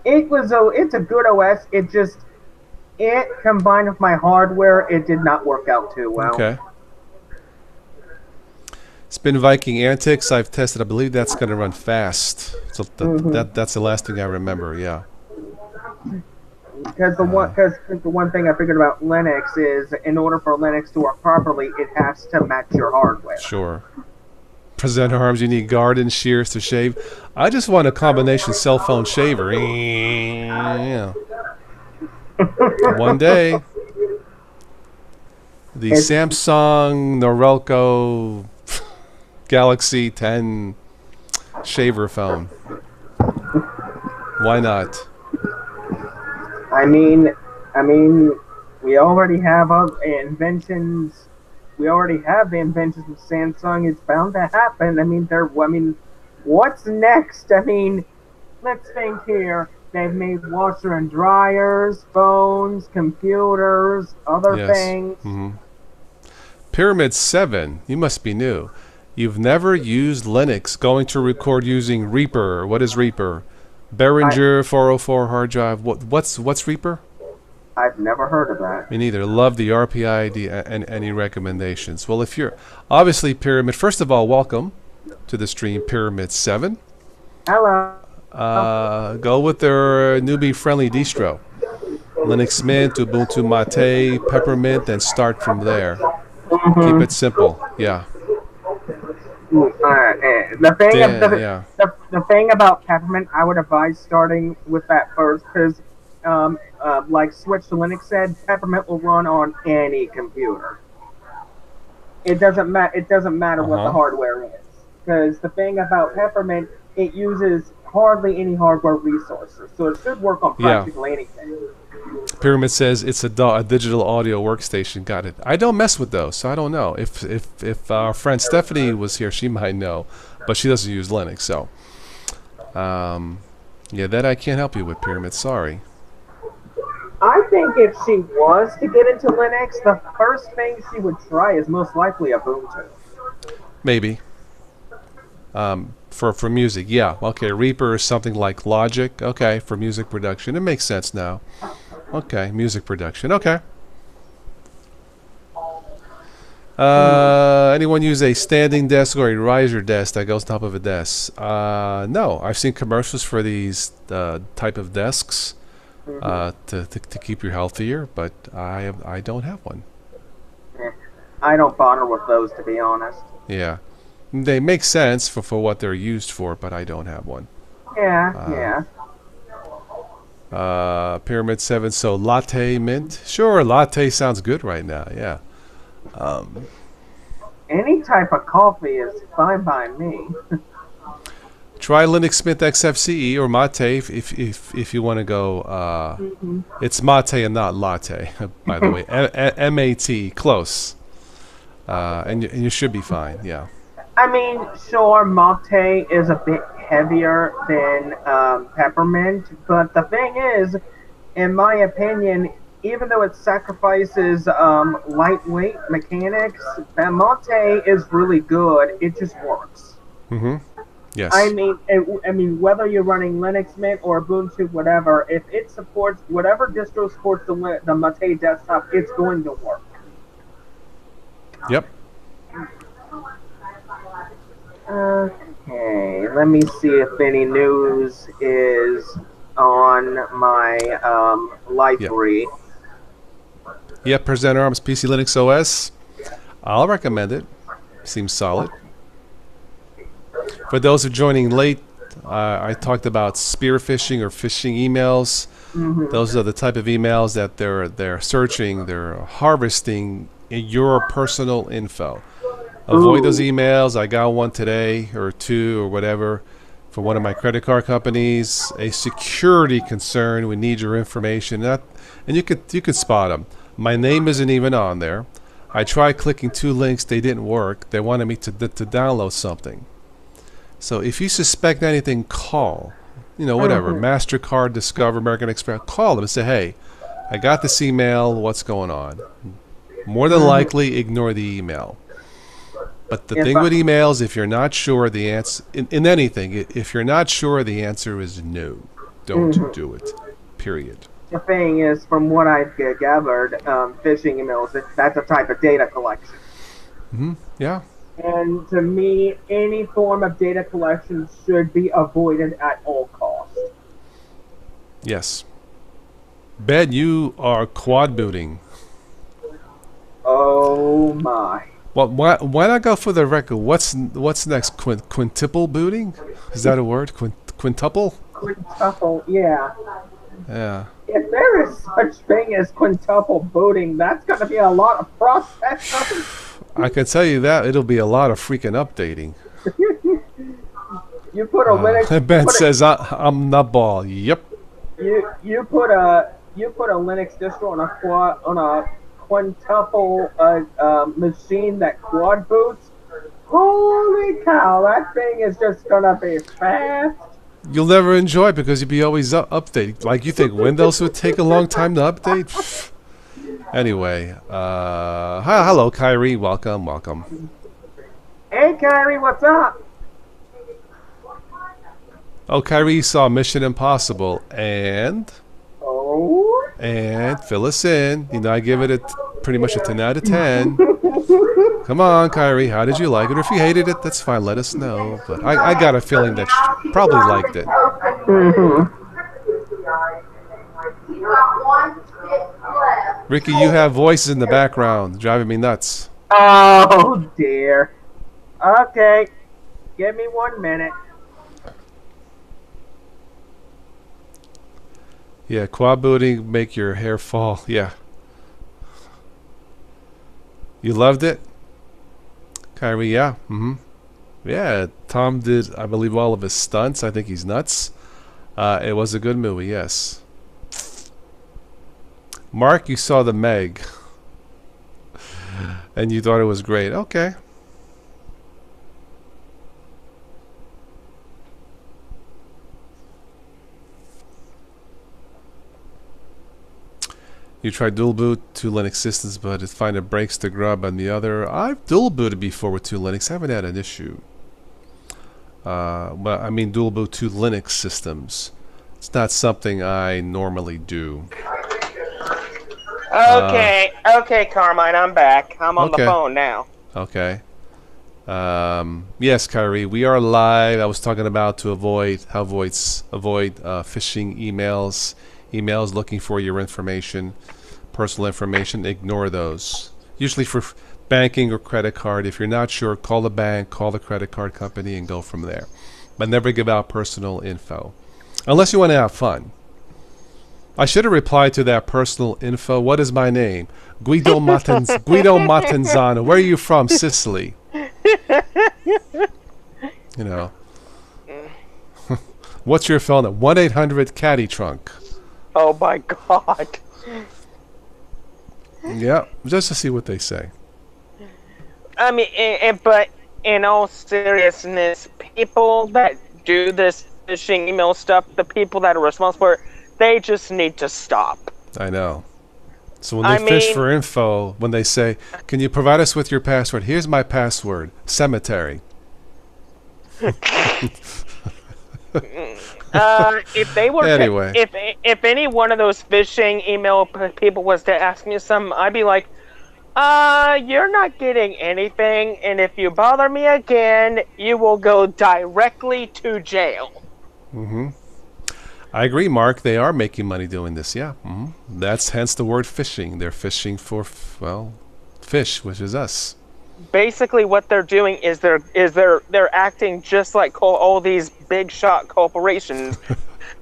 It's a good OS. It combined with my hardware, it did not work out too well. Okay. Spin Viking Antics, I've tested. I believe that's going to run fast. So that's the last thing I remember, yeah. Because the one thing I figured about Linux is, in order for Linux to work properly, it has to match your hardware. Sure. Presenter arms, you need garden shears to shave. I just want a combination cell phone shaver. Yeah. One day. The Samsung Norelco Galaxy 10 shaver phone. Why not? I mean, we already have inventions we already have the inventions of Samsung. It's bound to happen. I mean, what's next? I mean, let's think here. They've made washer and dryers, phones, computers, other Yes. things. Pyramid 7, you must be new. You've never used Linux, going to record using Reaper. What is Reaper? Behringer 404 hard drive. What's Reaper? I've never heard of that. Me neither. Love the RPI and any recommendations. Well, if you're obviously Pyramid, first of all, welcome to the stream, Pyramid 7. Hello. Go with their newbie friendly distro. Linux Mint, Ubuntu Mate, Peppermint, and start from there. Keep it simple. Yeah. The thing about Peppermint, I would advise starting with that first because, like Switch to Linux said, Peppermint will run on any computer. It doesn't matter what the hardware is, because the thing about Peppermint, it uses hardly any hardware resources, so it should work on practically anything. Pyramid says it's a digital audio workstation. Got it. I don't mess with those, so I don't know. If our friend Stephanie was here, she might know, but she doesn't use Linux, so yeah, that I can't help you with, Pyramid. Sorry. I think if she was to get into Linux, the first thing she would try is most likely Ubuntu. Maybe. For music, yeah. Okay, Reaper is something like Logic. Okay, for music production. It makes sense now. Okay, music production. Okay. Anyone use a standing desk or a riser desk that goes on top of a desk? No, I've seen commercials for these type of desks to keep you healthier, but I don't have one. I don't bother with those, to be honest. Yeah. They make sense for what they're used for, but I don't have one. Yeah. Pyramid 7, so latte mint? Sure, latte sounds good right now, yeah. Any type of coffee is fine by me. Try Linux Mint XFCE or Mate if you want to go. It's Mate and not latte, by the way. MAT, close. And you should be fine, yeah. I mean, sure, Mate is a bit heavier than Peppermint, but the thing is, in my opinion, even though it sacrifices lightweight mechanics, Mate is really good. It just works. Yes. I mean, whether you're running Linux Mint or Ubuntu, whatever, if it supports whatever distro supports the Mate desktop, it's going to work. Yep. Okay, let me see if any news is on my library. Yep, Presenter Arms PC Linux OS. I'll recommend it. Seems solid. For those who are joining late, I talked about spear phishing or phishing emails. Those are the type of emails that they're searching, they're harvesting your personal info. Avoid those emails. I got one today or two or whatever from one of my credit card companies. A security concern. We need your information. And you could spot them. My name isn't even on there. I tried clicking 2 links. They didn't work. They wanted me to download something. So if you suspect anything, call. Whatever. MasterCard, Discover, American Express. Call them and say, hey, I got this email. What's going on? More than likely, ignore the email. But the thing with emails, if you're not sure the answer, in anything, if you're not sure, the answer is no. Don't do it. Period. The thing is, from what I've gathered, phishing emails, that's a type of data collection. Yeah. And to me, any form of data collection should be avoided at all costs. Yes. Ben, you are quad booting. Oh my. Well, why not go for the record? What's next? Quintuple booting? Is that a word? Quintuple? Quintuple, yeah. Yeah. If there is such thing as quintuple booting, that's going to be a lot of processing. I can tell you that it'll be a lot of freaking updating. You put a Linux. Ben says I'm nutball. Yep. You put a Linux distro on a quintuple machine that quad boots. Holy cow, that thing is just gonna be fast. You'll never enjoy it because you'll be always updating. Like you think Windows would take a long time to update? Anyway, hello, Kyrie. Welcome, welcome. Hey, Kyrie, what's up? Oh, Kyrie saw Mission Impossible and Oh. fill us in. You know, I give it pretty much a 10 out of 10. Come on, Kyrie. How did you like it? Or if you hated it, that's fine. Let us know. But I got a feeling that you probably liked it. Ricky, you have voices in the background driving me nuts. Oh, dear. Okay. Give me 1 minute. Yeah, quad booting make your hair fall. Yeah. You loved it? Kyrie, yeah. Yeah, Tom did, I believe, all of his stunts. I think he's nuts. It was a good movie, yes. Mark, you saw the Meg. And you thought it was great. Okay. You tried dual boot, 2 Linux systems, but it find it breaks the grub on the other. I've dual booted before with 2 Linux. I haven't had an issue. But I mean dual boot 2 Linux systems. It's not something I normally do. Okay, okay, Carmine, I'm back. I'm on the phone now. Okay. Yes, Kyrie, we are live. I was talking about to avoid phishing emails looking for your information, personal information. Ignore those. Usually for banking or credit card. If you're not sure, call the bank, call the credit card company, and go from there. But never give out personal info, unless you want to have fun. I should have replied to that personal info. What is my name? Guido Matanzano. Where are you from? Sicily. You know. What's your phone number? 1-800 Caddy Trunk. Oh my God. Yeah, just to see what they say. I mean, but in all seriousness, people that do this phishing email stuff, the people that are responsible for it, they just need to stop. I know. So when they fish for info, when they say, "Can you provide us with your password?" Here's my password: cemetery. If they were anyway, if any one of those phishing email people was to ask me something, I'd be like, you're not getting anything, and if you bother me again, you will go directly to jail. I agree, Mark. They are making money doing this. Yeah, that's hence the word phishing. They're fishing for, well, fish, which is us. Basically, what they're doing is they're acting just like all these big shot corporations.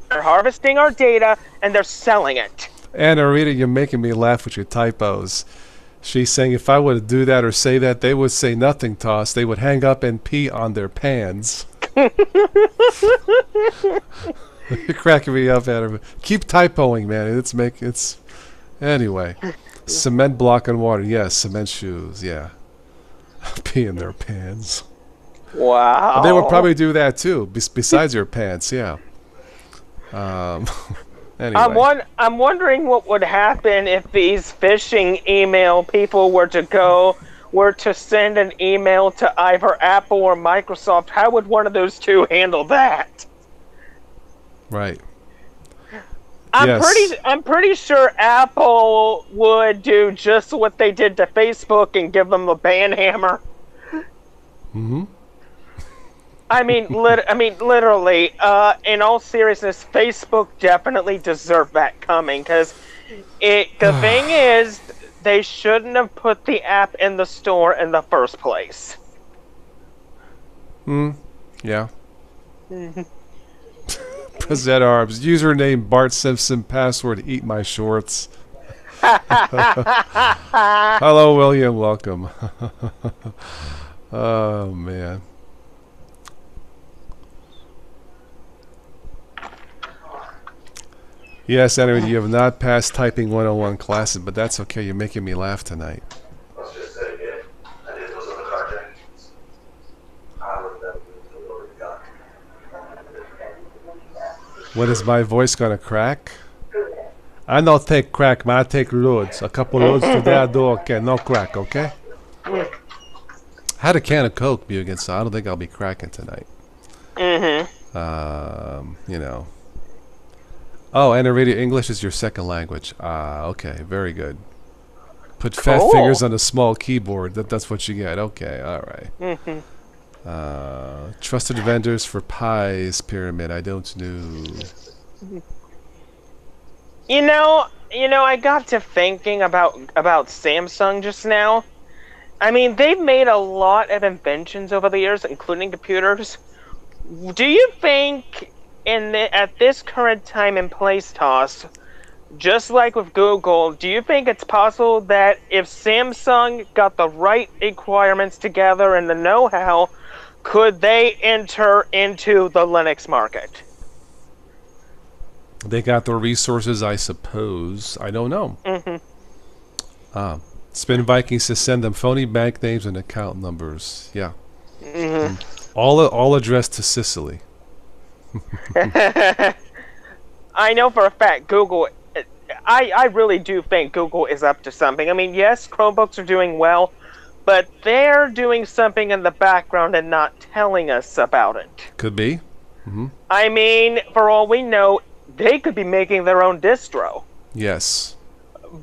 They're harvesting our data and they're selling it. And Arita, you're making me laugh with your typos. She's saying if I would do that or say that, they would say nothing to us. They would hang up and pee on their pans. You're cracking me up, Adam. Keep typoing, man. It's anyway. Cement block and water. Yes, cement shoes. Yeah. Pee in their pants. Wow. Well, they would probably do that too, besides your pants. Yeah. Anyway. I'm wondering what would happen if these phishing email people were to send an email to either Apple or Microsoft. How would one of those two handle that? Right. I'm pretty sure Apple would do just what they did to Facebook and give them a ban hammer. I mean, literally. In all seriousness, Facebook definitely deserved that coming because the thing is, they shouldn't have put the app in the store in the first place. Yeah. Present Arms. Username Bart Simpson. Password Eat My Shorts. Hello, William. Welcome. Oh, man. Yes, Henry, you have not passed typing 101 classes, but that's okay. You're making me laugh tonight. What is my voice gonna crack? I don't take crack, man. I take loads. A couple loads today, I do okay. No crack, okay? I had a can of Coke, Bugan, so I don't think I'll be cracking tonight. You know. Oh, and radio English is your second language. Okay, very good. Put fat fingers on a small keyboard. That's what you get. Okay, all right. Trusted vendors for pies pyramid. I don't know. You know, I got to thinking about Samsung just now. I mean, they've made a lot of inventions over the years, including computers. Do you think, at this current time and place toss, just like with Google, do you think it's possible that if Samsung got the right requirements together and the know-how, could they enter into the Linux market? They got the resources, I suppose. I don't know. Spin Vikings to send them phony bank names and account numbers. Yeah. All addressed to Sicily. I know for a fact Google... I really do think Google is up to something. I mean, yes, Chromebooks are doing well, but they're doing something in the background and not telling us about it. Could be. I mean, for all we know, they could be making their own distro. Yes.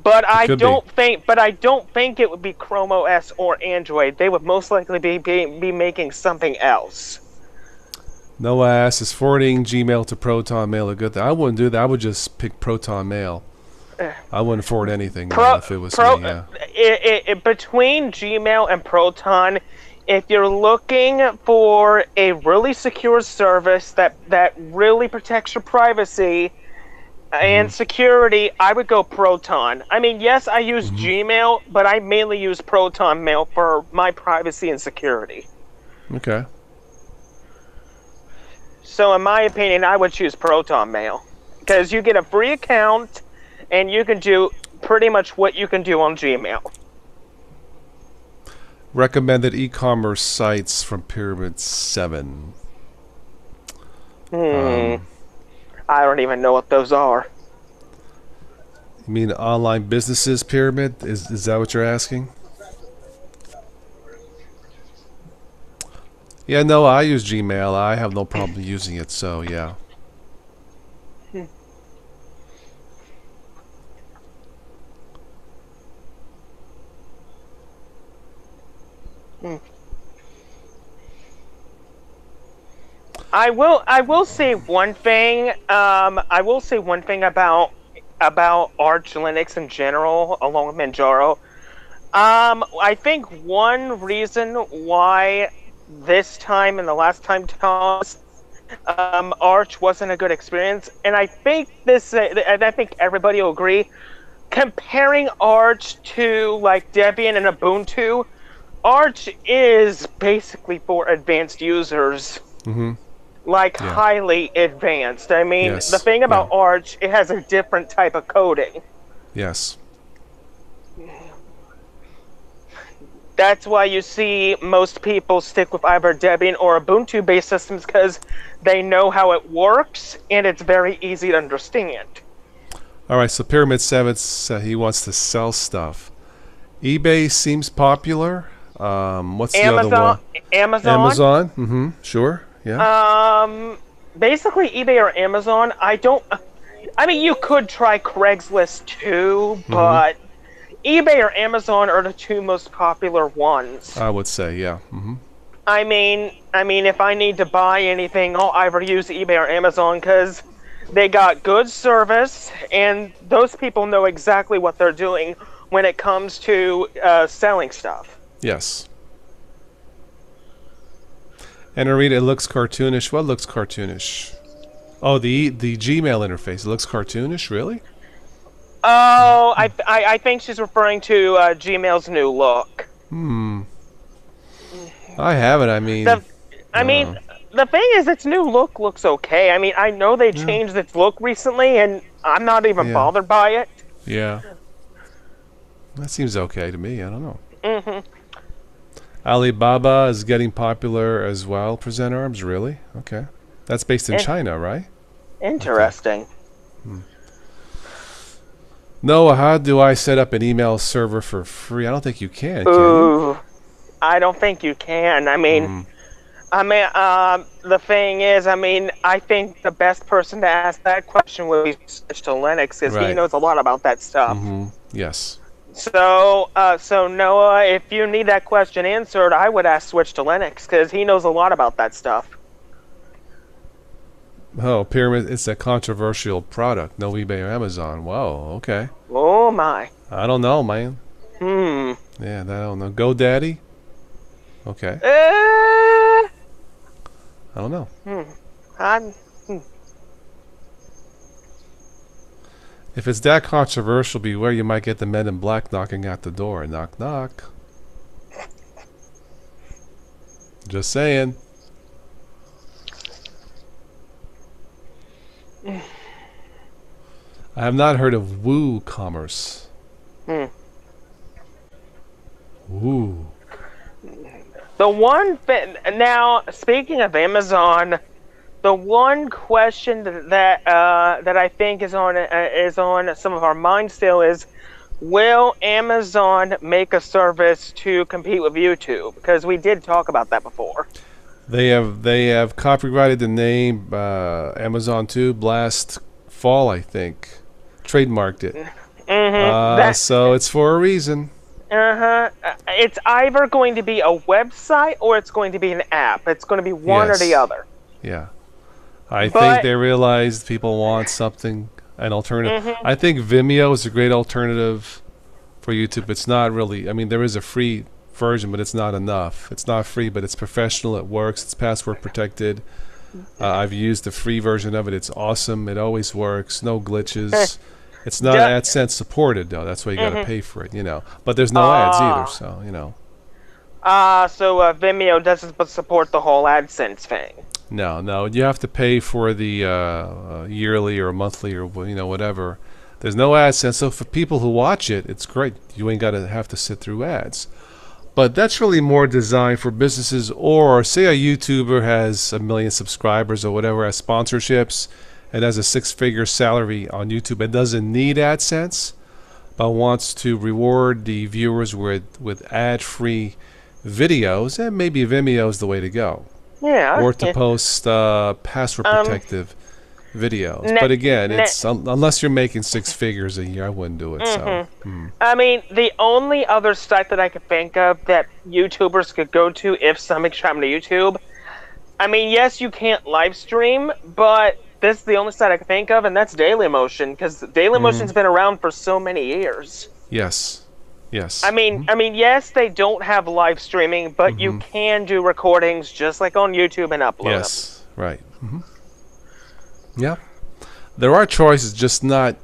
But I don't think it would be Chrome OS or Android. They would most likely be making something else. Noah asks, is forwarding Gmail to Proton Mail a good thing? I wouldn't do that. I would just pick Proton Mail. I wouldn't forward anything if it was me. Yeah. Between Gmail and Proton, if you're looking for a really secure service that really protects your privacy and security, I would go Proton. I mean, yes, I use Gmail, but I mainly use Proton Mail for my privacy and security. Okay. So in my opinion, I would choose Proton Mail. Because you get a free account, and you can do pretty much what you can do on Gmail. Recommended e-commerce sites from Pyramid 7. I don't even know what those are. You mean online businesses, Pyramid? Is that what you're asking? Yeah, no, I use Gmail. I have no problem using it, so yeah. I will say one thing. I will say one thing about Arch Linux in general, along with Manjaro. I think one reason why this time and the last time toss, Arch wasn't a good experience, and I think everybody will agree. Comparing Arch to like Debian and Ubuntu, Arch is basically for advanced users. Highly advanced. I mean, the thing about Arch, it has a different type of coding. Yes. That's why you see most people stick with either Debian or Ubuntu-based systems, because they know how it works, and it's very easy to understand. All right, so Pyramid 7, he wants to sell stuff. eBay seems popular. What's the other one? Amazon. Sure. Yeah. Basically eBay or Amazon. I mean, you could try Craigslist too, but eBay or Amazon are the two most popular ones. I would say, yeah. I mean, if I need to buy anything, I'll either use eBay or Amazon because they got good service, and those people know exactly what they're doing when it comes to selling stuff. Yes. And Arita, it looks cartoonish. What looks cartoonish? Oh, the Gmail interface. It looks cartoonish, really? Oh, I think she's referring to Gmail's new look. I haven't. I mean, the thing is, its new look looks okay. I mean, I know they changed its look recently, and I'm not even bothered by it. Yeah. That seems okay to me. I don't know. Mm-hmm. Alibaba is getting popular as well. Present Arms, really? Okay. That's based in China, right? Interesting. Okay. Noah, how do I set up an email server for free? I don't think you can you? I don't think you can. I mean, the thing is, I think the best person to ask that question would be Switch to Linux, because he knows a lot about that stuff. Yes. So Noah, if you need that question answered, I would ask Switch to Linux, because he knows a lot about that stuff. Oh, Pyramid, it's a controversial product. No eBay or Amazon. Whoa, okay. Oh, my. I don't know, man. Yeah, I don't know. GoDaddy? Okay. I don't know. If it's that controversial, beware, you might get the men in black knocking at the door. Knock, knock. Just saying. I have not heard of WooCommerce. Woo. The one now, speaking of Amazon, the one question that I think is on some of our minds still is, will Amazon make a service to compete with YouTube? Because we did talk about that before. They have copyrighted the name Amazon Tube last fall, I think. Trademarked it. So it's for a reason. It's either going to be a website or it's going to be an app. It's going to be one or the other. Yeah. I think they realized people want something, an alternative. I think Vimeo is a great alternative for YouTube. It's not really, I mean, there is a free version, but it's not enough. It's not free, but it's professional. It works. It's password protected. I've used the free version of it. It's awesome. It always works. No glitches. It's not AdSense supported, though. That's why you got to pay for it, you know. But there's no ads either, so, you know. So Vimeo doesn't support the whole AdSense thing. No. You have to pay for the yearly or monthly or, you know, whatever. There's no AdSense. So for people who watch it, it's great. You ain't got to have to sit through ads. But that's really more designed for businesses, or say a YouTuber has 1 million subscribers or whatever, has sponsorships, and has a 6-figure salary on YouTube and doesn't need AdSense, but wants to reward the viewers with ad-free videos, and maybe Vimeo is the way to go. Yeah. Or to post password protective videos. But again, it's unless you're making 6 figures a year, I wouldn't do it. So. I mean, the only other site that I could think of that YouTubers could go to if something's happening to YouTube, I mean, yes, you can't live stream, but this is the only site I can think of, and that's Dailymotion, because Dailymotion's been around for so many years. Yes. I mean, yes, they don't have live streaming, but you can do recordings just like on YouTube and upload them. Yes, right. Yeah. There are choices, just not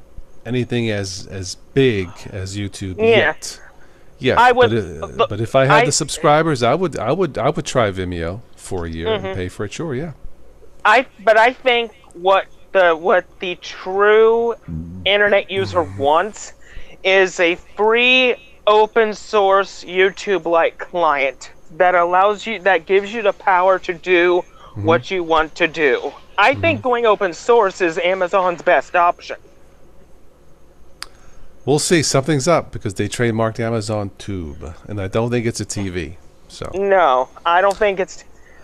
anything as big as YouTube yet. Yeah. I would, but if I had the subscribers, I would try Vimeo for a year and pay for it. Sure, yeah. But I think what the true internet user wants is a free open source YouTube-like client that gives you the power to do what you want to do. I think going open source is Amazon's best option. We'll see. Something's up because they trademarked Amazon Tube, and I don't think it's a TV. So no, I don't think it's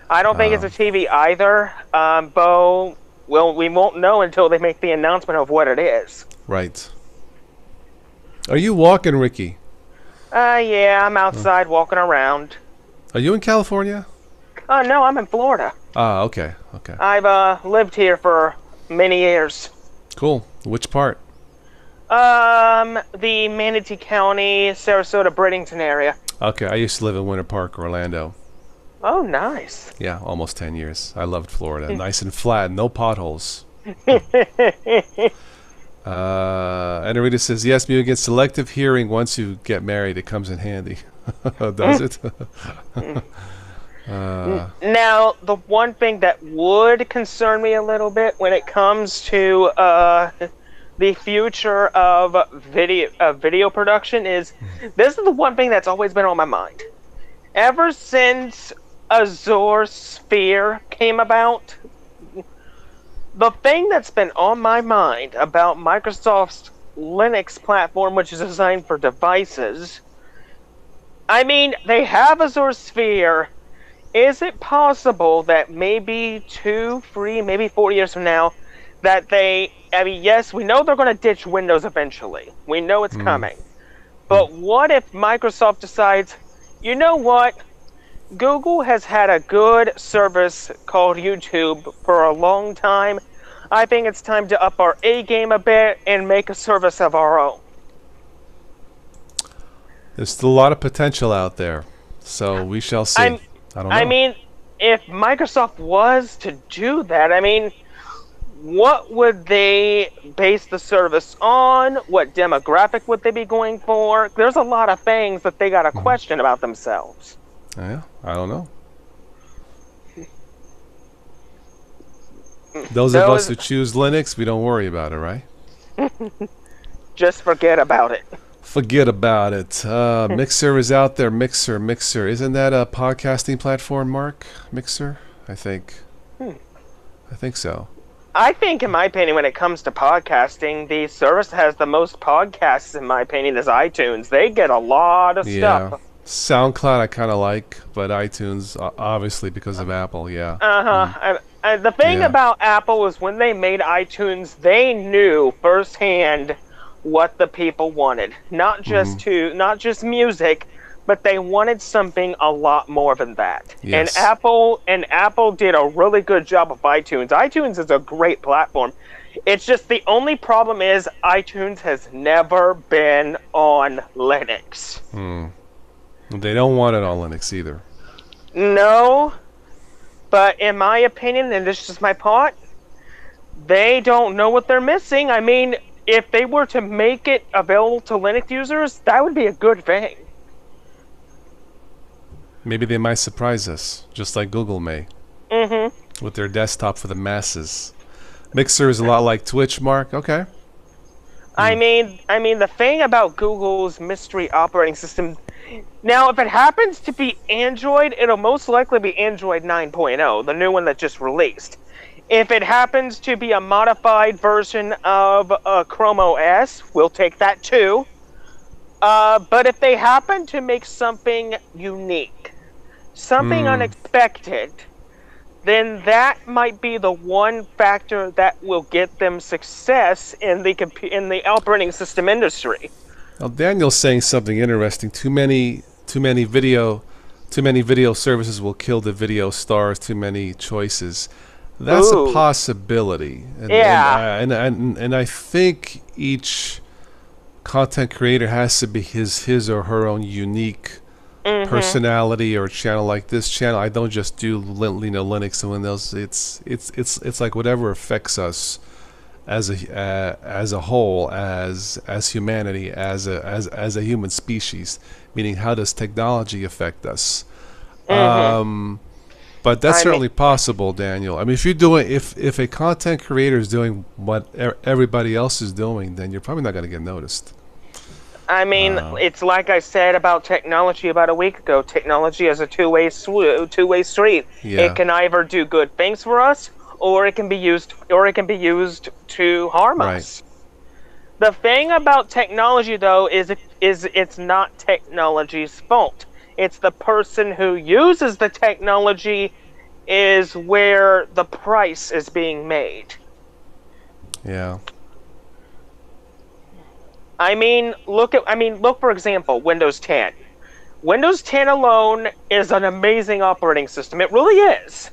a TV either. Well, we won't know until they make the announcement of what it is. Right. Are you walking, Ricky? Yeah, I'm outside walking around. Are you in California? Oh, no, I'm in Florida. Ah, okay. I've lived here for many years. Cool. Which part? The Manatee County, Sarasota, Bradenton area. Okay, I used to live in Winter Park, Orlando. Oh, nice. Yeah, almost 10 years. I loved Florida. Nice and flat, no potholes. Anarita says, yes, you get selective hearing once you get married. It comes in handy. Does it? Now, the one thing that would concern me a little bit when it comes to the future of video production is this is the one thing that's always been on my mind. Ever since Azure Sphere came about, the thing that's been on my mind about Microsoft's Linux platform, which is designed for devices, I mean, they have Azure Sphere. Is it possible that maybe 2, 3, maybe 4 years from now, that yes, we know they're going to ditch Windows eventually. We know it's coming. But what if Microsoft decides, you know what? Google has had a good service called YouTube for a long time. I think it's time to up our A game a bit and make a service of our own. There's still a lot of potential out there, so we shall see. I don't know. I mean, if Microsoft was to do that, I mean, what would they base the service on? What demographic would they be going for? There's a lot of things that they got to question about themselves. Yeah, I don't know. Those of us who choose Linux, we don't worry about it, right? Just forget about it. Forget about it. Mixer is out there. Mixer. Isn't that a podcasting platform, Mark? Mixer? I think. I think so. I think, in my opinion, when it comes to podcasting, the service that has the most podcasts, in my opinion, is iTunes. They get a lot of stuff. SoundCloud I kind of like, but iTunes, obviously, because of Apple, yeah. The thing about Apple is when they made iTunes, they knew firsthand what the people wanted. Not just music, but they wanted something a lot more than that. Yes. And Apple did a really good job of iTunes. iTunes is a great platform. It's just the only problem is iTunes has never been on Linux. They don't want it on Linux either. No, but in my opinion, and this is just my thought, they don't know what they're missing. I mean, if they were to make it available to Linux users, that would be a good thing. Maybe they might surprise us, just like Google may. With their desktop for the masses. Mixer is a lot like Twitch, Mark. Okay. I mean, the thing about Google's mystery operating system. Now, if it happens to be Android, it'll most likely be Android 9.0, the new one that just released. If it happens to be a modified version of Chrome OS, we'll take that too. But if they happen to make something unique, something unexpected, then that might be the one factor that will get them success in the operating system industry. Well, Daniel's saying something interesting. Too many video services will kill the video stars. Too many choices. That's a possibility. And I think each content creator has to be his or her own unique personality or channel. Like this channel, I don't just do Linux and Windows. It's like whatever affects us as a whole, as humanity, as a human species. Meaning, how does technology affect us? But that's certainly possible, Daniel. I mean, if a content creator is doing what everybody else is doing, then you're probably not going to get noticed. I mean, it's like I said about technology about a week ago. Technology is a two-way street. Yeah. It can either do good things for us, or it can be used to harm us. The thing about technology, though, is it's not technology's fault. It's the person who uses the technology is where the price is being made. Yeah. Look for example, Windows 10. Windows 10 alone is an amazing operating system. It really is.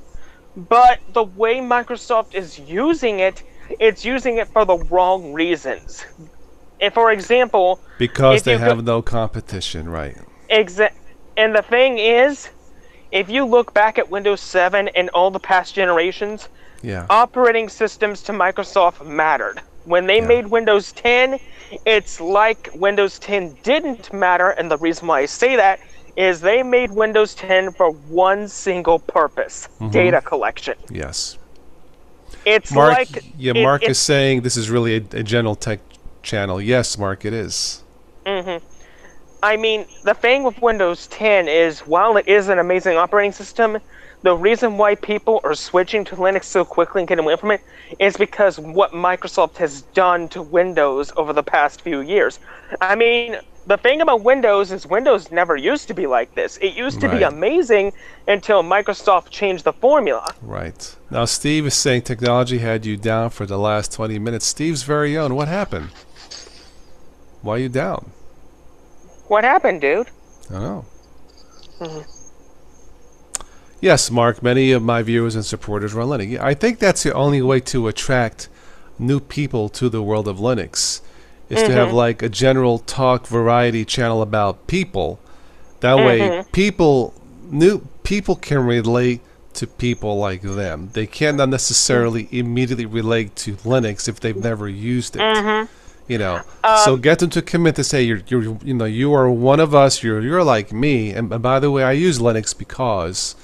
But the way Microsoft is using it, it's using it for the wrong reasons. And for example, because they have no competition, right? And the thing is, if you look back at Windows 7 and all the past generations, operating systems to Microsoft mattered. When they made Windows 10, it's like Windows 10 didn't matter, and the reason why I say that is they made Windows 10 for one single purpose: data collection. Yes. It's Mark, like Mark is saying this is really a general tech channel. Yes, Mark, it is. I mean, the thing with Windows 10 is, while it is an amazing operating system, the reason why people are switching to Linux so quickly and getting away from it is because what Microsoft has done to Windows over the past few years. I mean, the thing about Windows is Windows never used to be like this. It used to be amazing until Microsoft changed the formula. Right. Now, Steve is saying technology had you down for the last 20 minutes. Steve's very own. What happened? Why are you down? What happened, dude? I don't know. Yes, Mark, many of my viewers and supporters run Linux. I think that's the only way to attract new people to the world of Linux, is to have like a general talk variety channel about people. That way new people can relate to people like them. They cannot necessarily immediately relate to Linux if they've never used it. You know, so get them to commit to say you are one of us. You're like me. And by the way, I use Linux because,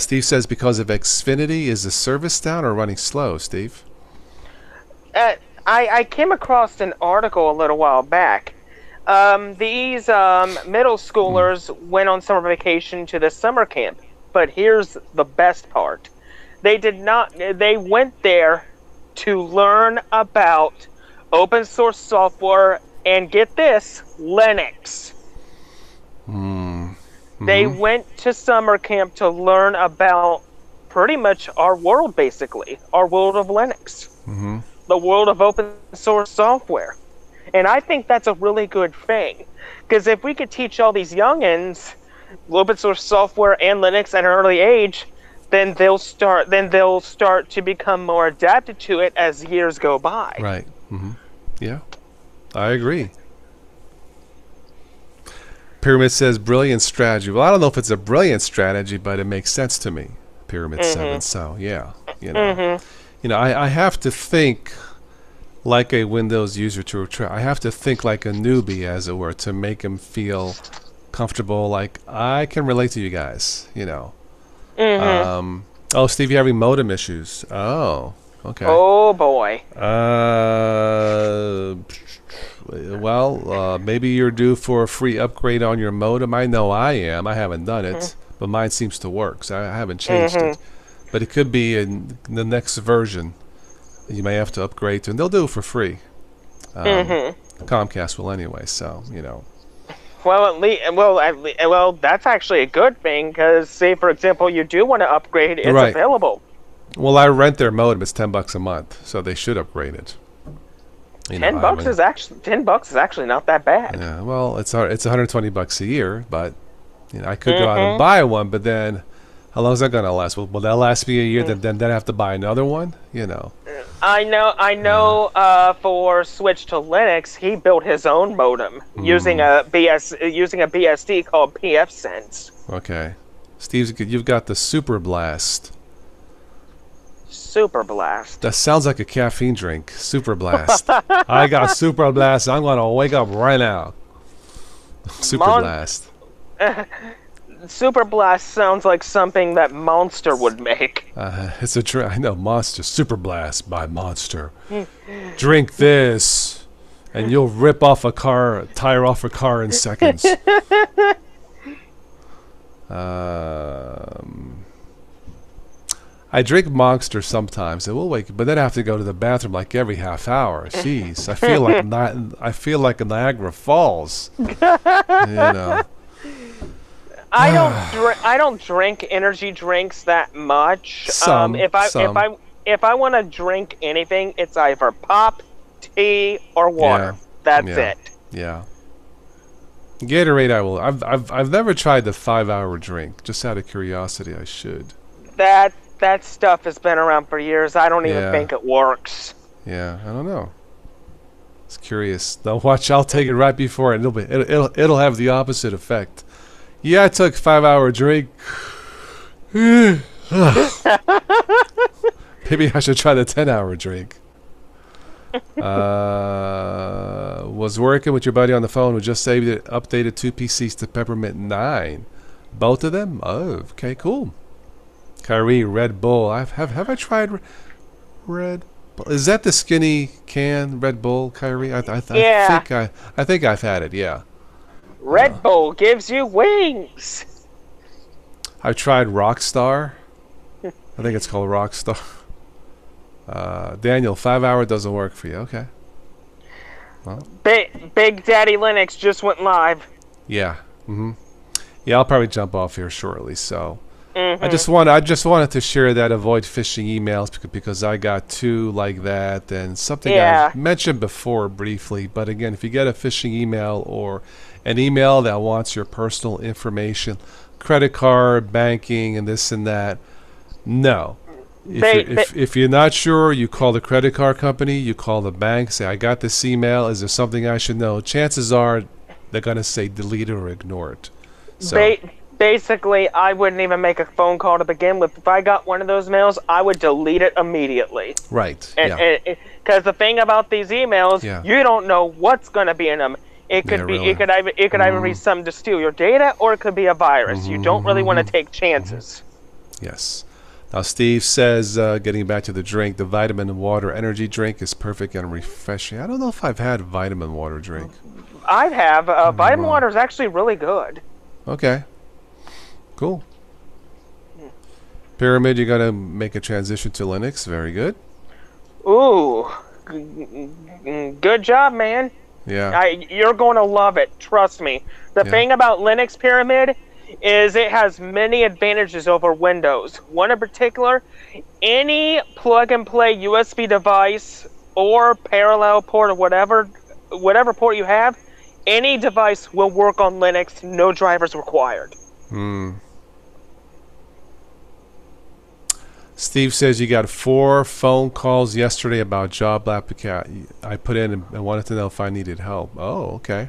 Steve says because of Xfinity. Is the service down or running slow, Steve? I came across an article a little while back. These middle schoolers went on summer vacation to the summer camp, but here's the best part: they went there to learn about open source software and, get this, Linux. They went to summer camp to learn about pretty much our world, basically, our world of Linux, the world of open source software. And I think that's a really good thing, because if we could teach all these youngins open source software and Linux at an early age, then they'll start to become more adapted to it as years go by. Right. Yeah, I agree. Pyramid says brilliant strategy. Well, I don't know if it's a brilliant strategy, but it makes sense to me. Pyramid 7. So yeah, I have to think like a Windows user to try. I have to think like a newbie, as it were, to make him feel comfortable. Like I can relate to you guys. Oh, Steve, you're having modem issues. Oh, okay. Oh, boy. Well, maybe you're due for a free upgrade on your modem. I know I am. I haven't done it, but mine seems to work, so I haven't changed it. But it could be in the next version. You may have to upgrade to, and they'll do it for free. Comcast will anyway, so, Well, that's actually a good thing, because, say, for example, you do want to upgrade, it's available. Well, I rent their modem. It's $10 a month, so they should upgrade it. $10 is actually not that bad. Yeah, well, it's $120 a year, but I could go out and buy one. But then, how long is that gonna last? Will that last me a year? Then I have to buy another one. I know. For Switch to Linux, he built his own modem using a BSD called pfSense. Okay, Steve, you've got the Super Blast. Super Blast. That sounds like a caffeine drink. Super Blast. I got Super Blast. I'm gonna wake up right now. Super Blast. Super Blast sounds like something that Monster would make. It's a drink. I know, Monster. Super Blast by Monster. Drink this, and you'll rip off tire off a car in seconds. I drink Monster sometimes, and but then I have to go to the bathroom like every half hour. Jeez, I feel like Niagara Falls. I don't drink energy drinks that much. If I want to drink anything, it's either pop, tea, or water. That's it. Yeah. Gatorade, I will. I've never tried the 5-hour drink. Just out of curiosity, I should. That stuff has been around for years. I don't even think it works. Yeah, I don't know. It's curious. Now watch, I'll take it right before it. It'll have the opposite effect. Yeah, I took 5-hour drink. Maybe I should try the 10-hour drink. Was working with your buddy on the phone who just saved it, updated 2 PCs to Peppermint 9. Both of them? Oh, okay, cool. Kyrie, Red Bull. Have I tried Red Bull? Is that the skinny can Red Bull, Kyrie? Yeah. I think I've had it. Yeah. Red Bull gives you wings. I've tried Rockstar. I think it's called Rockstar. Daniel, 5 hour doesn't work for you. Okay. Well. Big Daddy Linux just went live. Yeah. Yeah, I'll probably jump off here shortly. So. Mm-hmm. I just wanted to share that, avoid phishing emails, because I got 2 like that, and something I mentioned before briefly. But again, if you get a phishing email or an email that wants your personal information, credit card, banking, and this and that, no. If you're not sure, you call the credit card company, you call the bank, say, I got this email, is there something I should know? Chances are they're going to say delete it or ignore it. So. Basically, I wouldn't even make a phone call to begin with. If I got one of those mails, I would delete it immediately. Right. Because the thing about these emails, you don't know what's going to be in them. It could be. Really. It could either be something to steal your data, or it could be a virus. You don't really want to take chances. Yes. Now, Steve says, getting back to the drink, the vitamin water energy drink is perfect and refreshing. I don't know if I've had vitamin water drink. I have. Vitamin water is actually really good. Okay. Cool. Pyramid, you got to make a transition to Linux. Very good. Ooh. Good job, man. Yeah. You're going to love it. Trust me. The thing about Linux, Pyramid, is it has many advantages over Windows. One in particular, any plug-and-play USB device or parallel port or whatever port you have, any device will work on Linux. No drivers required. Steve says you got 4 phone calls yesterday about job application. I put in and wanted to know if I needed help. Oh, okay.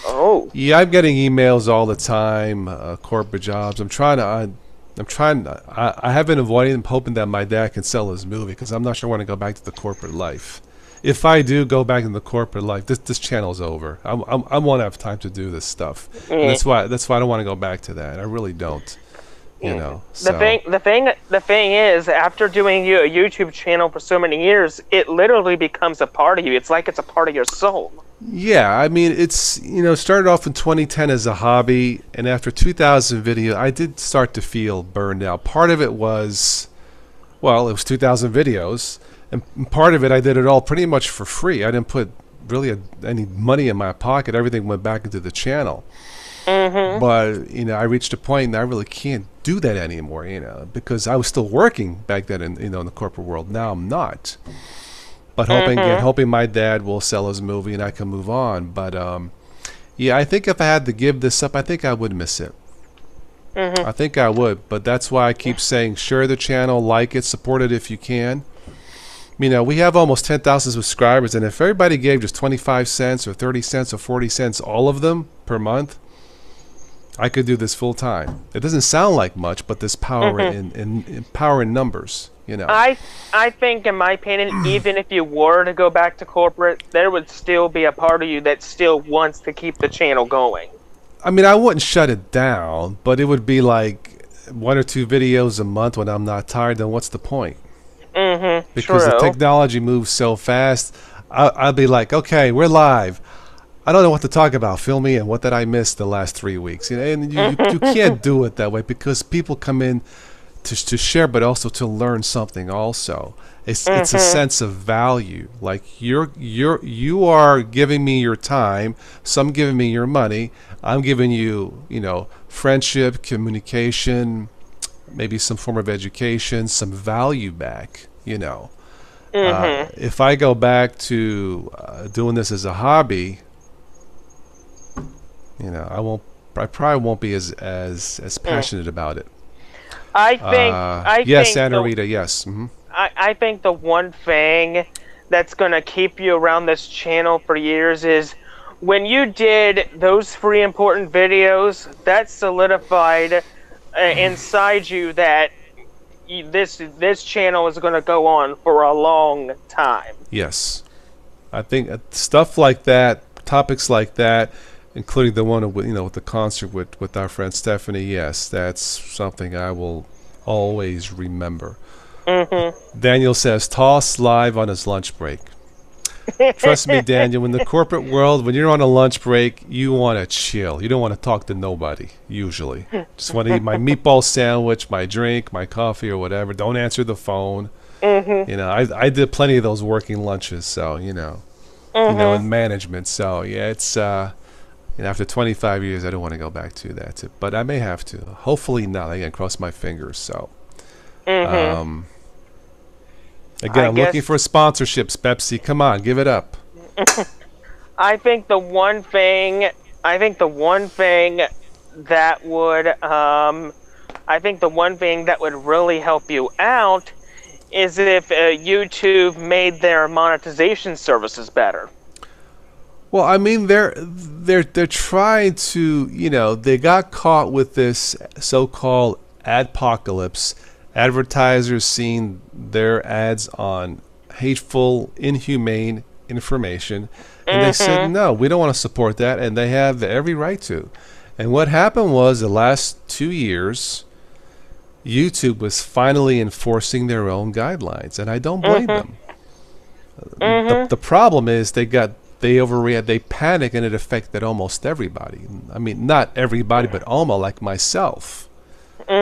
Oh. Yeah, I'm getting emails all the time, corporate jobs. I have been avoiding them, hoping that my dad can sell his movie, because I'm not sure I want to go back to the corporate life. If I do go back in the corporate life, this channel's over. I won't have time to do this stuff. And that's why I don't want to go back to that. I really don't. You know. So. The thing is, after doing a YouTube channel for so many years, it literally becomes a part of you. It's like it's a part of your soul. Yeah, I mean, it's, started off in 2010 as a hobby, and after 2,000 videos, I did start to feel burned out. Part of it was, it was 2,000 videos, and part of it, I did it all pretty much for free. I didn't put really any money in my pocket. Everything went back into the channel. But, I reached a point that I really can't do that anymore, because I was still working back then in the corporate world. Now I'm not. But hoping my dad will sell his movie and I can move on. But, I think if I had to give this up, I think I would miss it. I think I would. But that's why I keep saying share the channel, like it, support it if you can. We have almost 10,000 subscribers, and if everybody gave just 25 cents or 30 cents or 40 cents, all of them per month, I could do this full time. It doesn't sound like much, but there's power in power in numbers. I think, in my opinion, even if you were to go back to corporate, there would still be a part of you that still wants to keep the channel going. I mean, I wouldn't shut it down, but it would be like 1 or 2 videos a month when I'm not tired. Then what's the point? Because the technology moves so fast. I'll be like, okay, we're live. I don't know what to talk about. Fill me in. What did I miss the last 3 weeks? And you can't do it that way, because people come in to share, but also to learn something. Also, it's a sense of value. Like you are giving me your time. Some giving me your money. I'm giving you, friendship, communication, maybe some form of education, some value back. If I go back to doing this as a hobby, I probably won't be as passionate about it. Yes, Anna Rita, yes. I think the one thing that's going to keep you around this channel for years is when you did those 3 important videos, that solidified inside you that this channel is going to go on for a long time. Yes. I think stuff like that, topics like that, including the one with with the concert with our friend Stephanie. Yes, that's something I will always remember. Daniel says toss live on his lunch break. Trust me, Daniel, in the corporate world, when you're on a lunch break, you want to chill. You don't want to talk to nobody, usually. Just want to eat my meatball sandwich, my drink, my coffee, or whatever. Don't answer the phone. I did plenty of those working lunches, so, in management. So, yeah, it's, after 25 years, I don't want to go back to that. But I may have to. Hopefully not. Again, cross my fingers, so. Again, I'm looking for sponsorships, Pepsi. Come on, give it up. I think the one thing that would really help you out is if YouTube made their monetization services better. Well, I mean, they're trying to, they got caught with this so-called adpocalypse. Advertisers seeing their ads on hateful, inhumane information, and they said, no, we don't want to support that, and they have every right to. And what happened was the last 2 years, YouTube was finally enforcing their own guidelines, and I don't blame them. The problem is they overreact, they panic, and it affected almost everybody. I mean, not everybody, but almost like myself.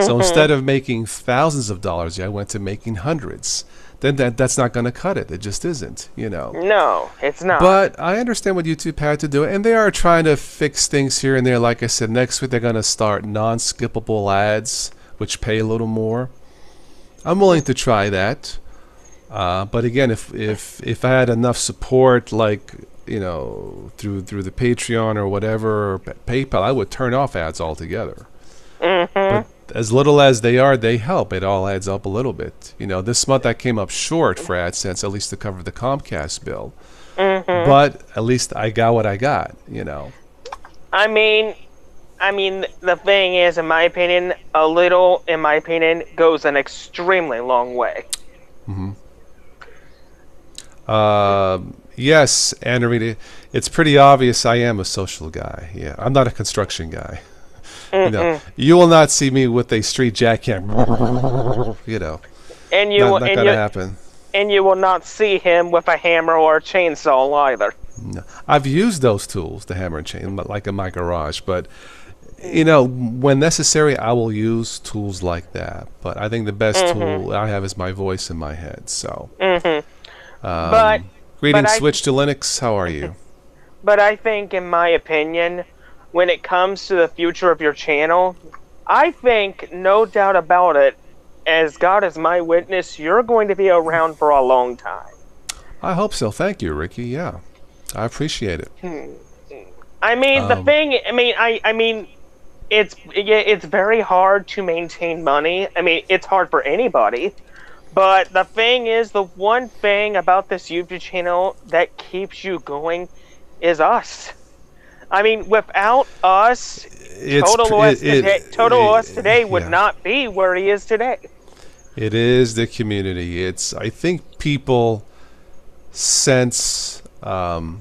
So instead of making thousands of dollars, I went to making hundreds. Then that's not going to cut it. It just isn't, No, it's not. But I understand what YouTube had to do, and they are trying to fix things here and there. Like I said, next week they're going to start non-skippable ads, which pay a little more. I'm willing to try that. But again, if I had enough support, like through the Patreon or whatever, or PayPal, I would turn off ads altogether. But as little as they are, they help. It all adds up a little bit. This month I came up short for AdSense, at least to cover the Comcast bill. But at least I got what I got. I mean, the thing is, in my opinion, a little, goes an extremely long way. Yes, Anna-Rita, it's pretty obvious I am a social guy. Yeah, I'm not a construction guy. You will not see me with a street jackhammer. And not gonna happen. And you will not see him with a hammer or a chainsaw either. No. I've used those tools, the hammer and chain, like in my garage. But when necessary, I will use tools like that. But I think the best tool I have is my voice in my head. So, greetings, Switch to Linux. How are you? But I think, in my opinion, when it comes to the future of your channel, I think, no doubt about it, as God is my witness, you're going to be around for a long time. I hope so. Thank you, Ricky. Yeah, I appreciate it. I mean, it's very hard to maintain money. I mean, it's hard for anybody. But the thing is, the one thing about this YouTube channel that keeps you going is us. I mean, without us, Total OS today would not be where he is today. It is the community. I think people sense, when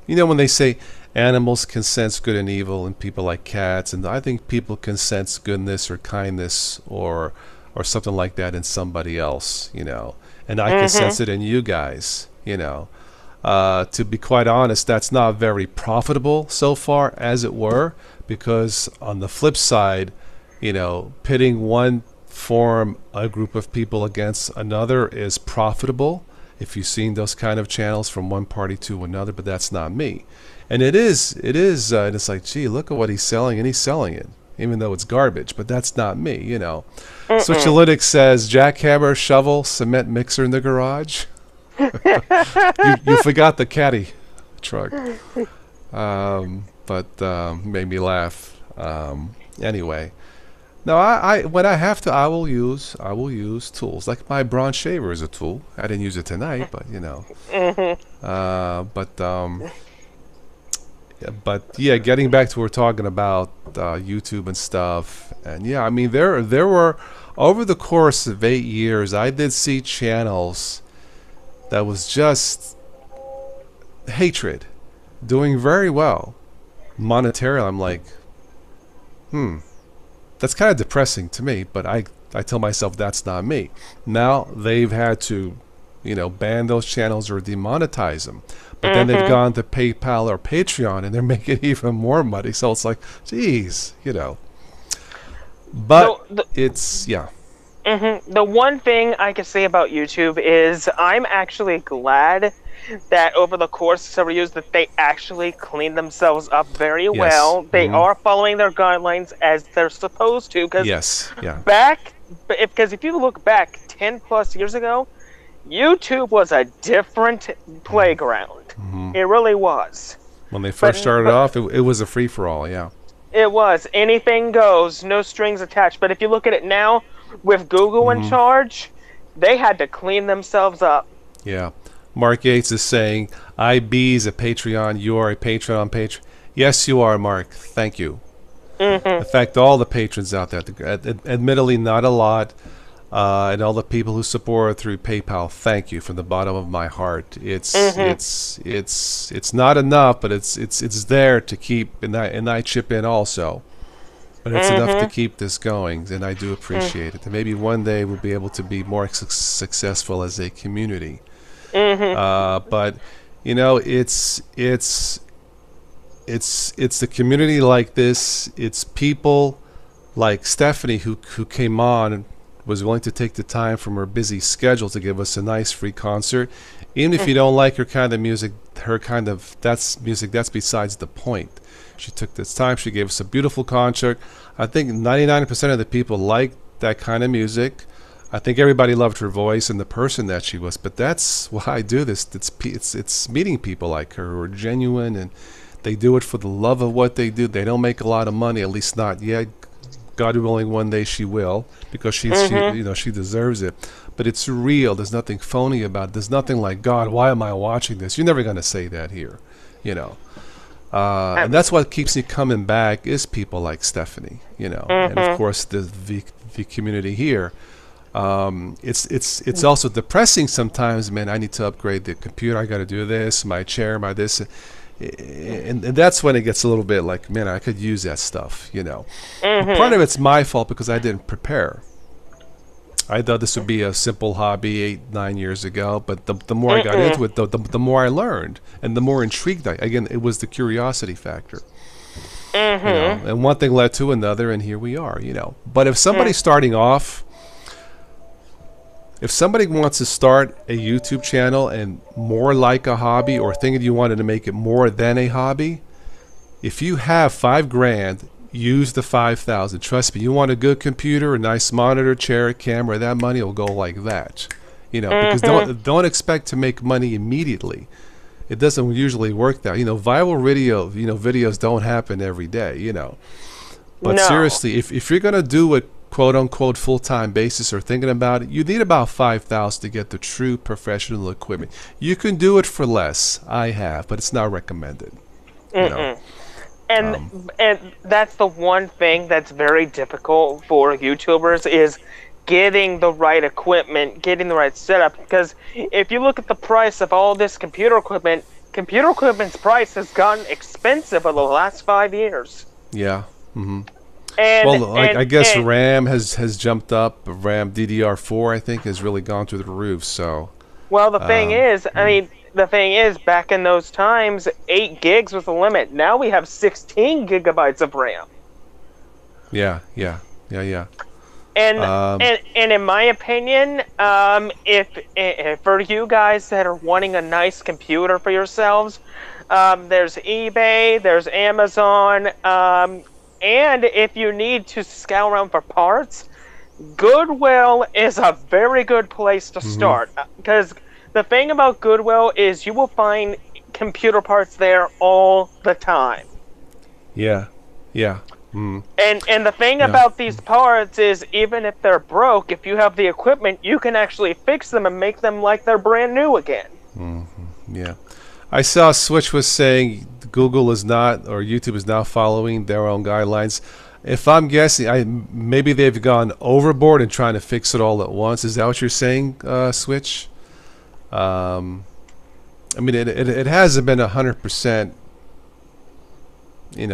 they say animals can sense good and evil in people like cats, and I think people can sense goodness or kindness or something like that in somebody else, and I can sense it in you guys, To be quite honest, that's not very profitable so far, as it were, because on the flip side, pitting one forum, a group of people against another is profitable if you've seen those kind of channels from one party to another, but that's not me. And it is, and it's like, gee, look at what he's selling, and he's selling it, even though it's garbage, but that's not me, Switch to Linux says, jackhammer, shovel, cement mixer in the garage. you forgot the caddy truck, but made me laugh. Anyway, no, I when I have to, I will use tools. Like my bronze shaver is a tool. I didn't use it tonight, but but yeah, getting back to what we're talking about YouTube and stuff, and yeah, I mean there were, over the course of 8 years, I did see channels that was just hatred, doing very well monetarily. I'm like, that's kind of depressing to me, but I tell myself that's not me. Now they've had to, ban those channels or demonetize them. But then they've gone to PayPal or Patreon and they're making even more money. So it's like, geez, But it's, yeah. The one thing I can say about YouTube is I'm actually glad that over the course of several years that they actually cleaned themselves up very well. They are following their guidelines as they're supposed to. Because because if you look back 10 plus years ago, YouTube was a different playground. It really was. When they first started off, it was a free-for-all, yeah. It was. Anything goes, no strings attached. But if you look at it now, with Google in charge, they had to clean themselves up. Yeah. Mark Yates is saying, IB's a Patreon, you are a patron on Patreon. Yes, you are, Mark. Thank you. In fact, all the patrons out there, admittedly not a lot, and all the people who support through PayPal, thank you from the bottom of my heart. It's not enough, but it's there to keep, and I chip in also. But it's enough to keep this going, and I do appreciate it. And maybe one day we'll be able to be more successful as a community. But it's the community like this. It's people like Stephanie who came on and was willing to take the time from her busy schedule to give us a nice free concert. Even if you don't like her kind of music, that's music. That's besides the point. She took this time. She gave us a beautiful concert. I think 99% of the people liked that kind of music. I think everybody loved her voice and the person that she was. But that's why I do this. It's meeting people like her who are genuine, and they do it for the love of what they do. They don't make a lot of money, at least not yet. God willing, one day she will, because she deserves it. But it's real. There's nothing phony about it. There's nothing like, God, why am I watching this? You're never going to say that here, And that's what keeps me coming back is people like Stephanie, and of course the community here. It's also depressing sometimes, man. I need to upgrade the computer. I got to do this, my chair, my this, and that's when it gets a little bit like, man, I could use that stuff, Part of it's my fault because I didn't prepare. I thought this would be a simple hobby 8-9 years ago, but the more I got into it, the more I learned, and the more intrigued again, it was the curiosity factor. And one thing led to another, and here we are, But if somebody's starting off, if somebody wants to start a YouTube channel and more like a hobby, or thinking you wanted to make it more than a hobby, if you have $5,000, use the 5,000. Trust me, you want a good computer, a nice monitor, chair, camera, that money will go like that. Because don't expect to make money immediately. It doesn't usually work that. Viral videos don't happen every day, But seriously, if you're going to do it quote unquote full-time basis or thinking about it, you need about 5,000 to get the true professional equipment. You can do it for less. I have, but it's not recommended. And that's the one thing that's very difficult for YouTubers is getting the right equipment, getting the right setup. Because if you look at the price of all this computer equipment's price has gotten expensive over the last 5 years. Yeah. I guess RAM has jumped up. RAM DDR4, I think, has really gone through the roof. So. Well, the thing is, the thing is, back in those times, 8 gigs was the limit. Now we have 16 gigabytes of RAM. Yeah. And in my opinion, if for you guys that are wanting a nice computer for yourselves, there's eBay, there's Amazon, and if you need to scour around for parts, Goodwill is a very good place to start. Because the thing about Goodwill is you will find computer parts there all the time. Yeah. And the thing about these parts is even if they're broke, if you have the equipment, you can actually fix them and make them like they're brand new again. Yeah. I saw Switch was saying Google is not, or YouTube is now following their own guidelines. If I'm guessing, maybe they've gone overboard and trying to fix it all at once. Is that what you're saying, Switch? I mean, it hasn't been 100%,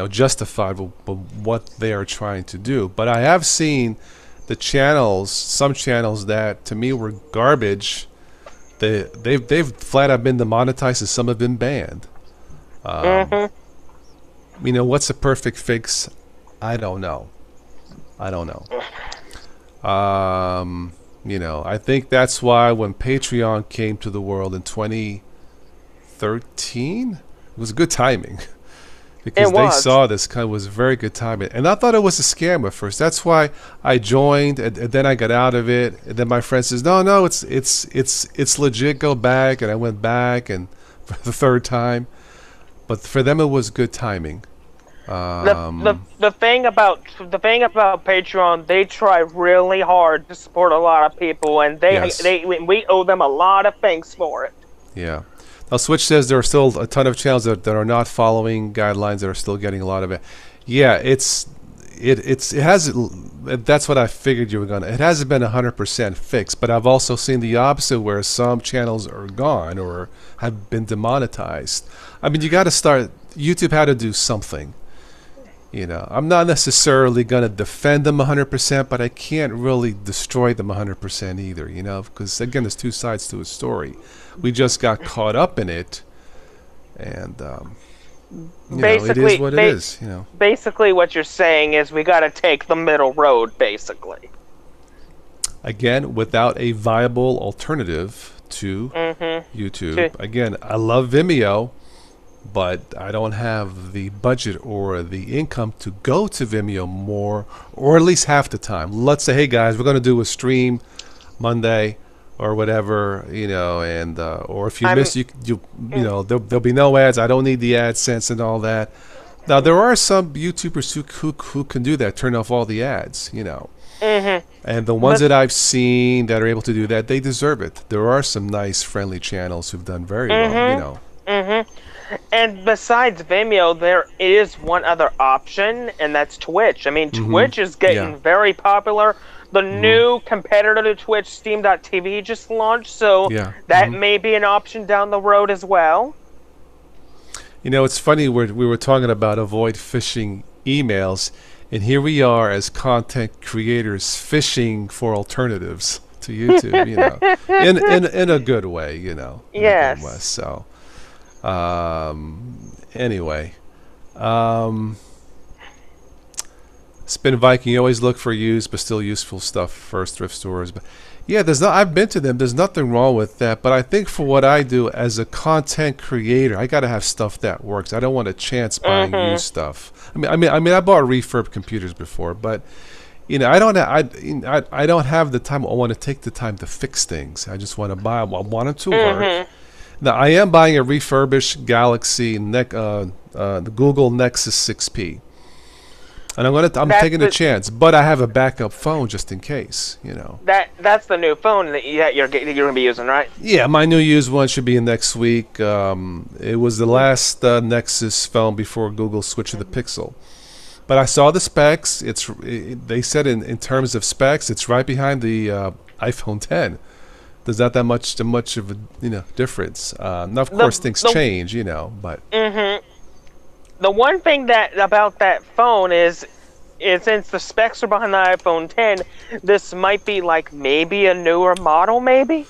justified with what they are trying to do. But I have seen the channels, some channels that to me were garbage. They've flat out been demonetized, and some have been banned. Mm-hmm. What's a perfect fix? I don't know. I think that's why when Patreon came to the world in 2013, it was good timing. Because they saw this kind of was very good timing, and I thought it was a scam at first. That's why I joined, and then I got out of it. And then my friend says, "No, it's legit. Go back." And I went back, and for the third time. But for them, it was good timing. The thing about Patreon, they try really hard to support a lot of people, and we owe them a lot of thanks for it. Yeah. Now, Switch says there are still a ton of channels that are not following guidelines that are still getting a lot of it. Yeah, it has. That's what I figured you were gonna. It hasn't been 100% fixed, but I've also seen the opposite where some channels are gone or have been demonetized. I mean, you got to start. YouTube had to do something. I'm not necessarily gonna defend them 100%, but I can't really destroy them 100% either. Because again, there's two sides to a story. We just got caught up in it, and it is what it is. Basically, what you're saying is we got to take the middle road. Basically, again, without a viable alternative to YouTube. Again, I love Vimeo, but I don't have the budget or the income to go to Vimeo more, or at least half the time. Let's say, hey guys, we're going to do a stream Monday or whatever, and or if you miss, there'll be no ads. I don't need the AdSense and all that. Now there are some YouTubers who can do that, turn off all the ads, and the ones that I've seen that are able to do that, they deserve it. There are some nice, friendly channels who've done very well, And besides Vimeo, there is one other option, and that's Twitch. I mean, Twitch is getting very popular. The new competitor to Twitch, Steam.tv, just launched, so that may be an option down the road as well. It's funny, we were talking about avoid phishing emails, and here we are as content creators fishing for alternatives to YouTube, in a good way, Yes. A good way. So, anyway, Spin Viking, you always look for used but still useful stuff first, thrift stores. But yeah, I've been to them. There's nothing wrong with that. But I think for what I do as a content creator, I got to have stuff that works. I don't want a chance buying used stuff. I mean, I bought refurb computers before, but I don't have the time. I want to take the time to fix things. I just want to buy. I want them to work. Now I am buying a refurbished Galaxy the Google Nexus 6P. And I'm taking a chance, but I have a backup phone just in case, That's the new phone that you're gonna be using, right? Yeah, my new used one should be in next week. It was the last Nexus phone before Google switched to the Pixel. But I saw the specs. They said in terms of specs, it's right behind the iPhone 10. There's not that much of a difference. Now of course things change, but. The one thing about that phone is since the specs are behind the iPhone 10, this might be like maybe a newer model, maybe?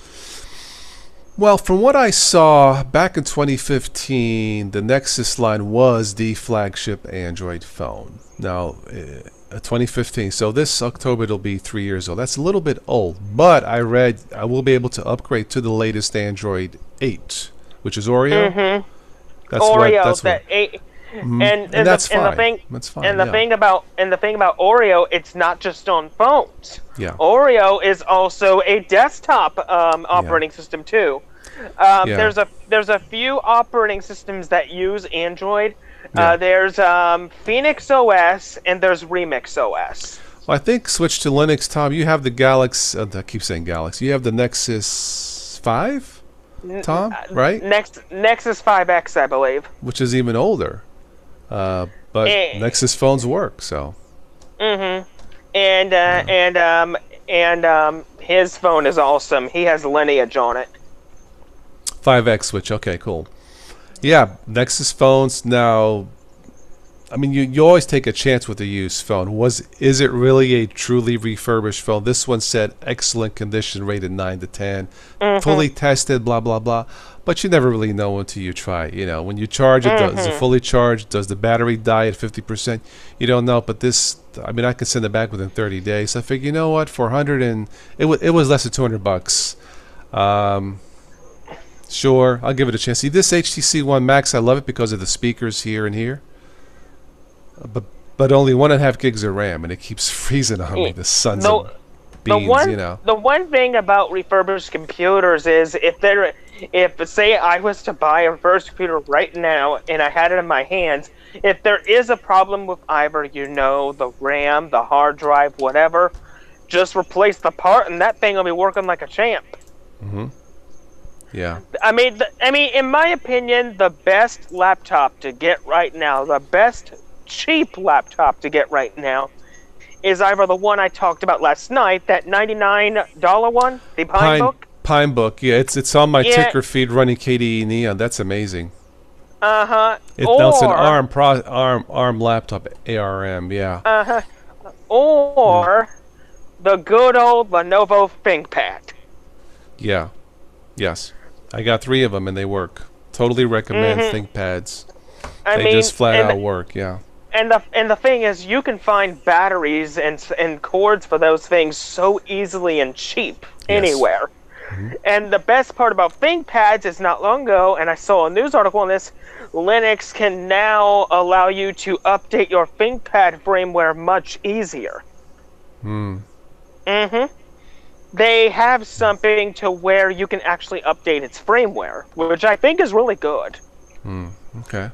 Well, from what I saw back in 2015, the Nexus line was the flagship Android phone. Now, 2015, so this October it'll be 3 years old. That's a little bit old, but I read I will be able to upgrade to the latest Android 8, which is Oreo. That's Oreo, that's that what, 8. And that's fine. That's fine. And the thing about Oreo, it's not just on phones. Yeah. Oreo is also a desktop operating system too. There's a few operating systems that use Android. There's Phoenix OS and there's Remix OS. Well, I think switch to Linux, Tom. You have the Galaxy. I keep saying Galaxy. You have the Nexus 5, Tom, right? Nexus 5X, I believe. Which is even older. But Nexus phones work, so. And his phone is awesome. He has Lineage on it. 5X switch. Okay, cool. Yeah, Nexus phones now. I mean, you always take a chance with a used phone. Is it really a truly refurbished phone? This one said excellent condition, rated 9 to 10, fully tested, blah blah blah. But you never really know until you try. You know, when you charge it, is it fully charged? Does the battery die at 50%? You don't know. But this, I mean, I could send it back within 30 days. So I figured, you know what, for 100 and it was less than $200. Sure, I'll give it a chance. See, this HTC One Max, I love it because of the speakers here and here. But only 1.5 gigs of RAM, and it keeps freezing on me. The sun's of beans, you know. The one thing about refurbished computers is if say I was to buy a refurbished computer right now and I had it in my hands, if there is a problem with either, the RAM, the hard drive, whatever, just replace the part and that thing will be working like a champ. Yeah. I mean, in my opinion, the best laptop to get right now, the best cheap laptop to get right now, is either the one I talked about last night, that $99 one, the Pinebook. Pinebook, yeah, it's on my ticker feed running KDE Neon. That's amazing. It's an ARM laptop, ARM, yeah. Or the good old Lenovo ThinkPad. Yeah. Yes. I got 3 of them and they work. Totally recommend ThinkPads. They just flat out work, yeah. And the thing is, you can find batteries and cords for those things so easily and cheap anywhere. And the best part about ThinkPads is not long ago, and I saw a news article on this, Linux can now allow you to update your ThinkPad firmware much easier. They have something to where you can actually update its firmware, which I think is really good. Okay.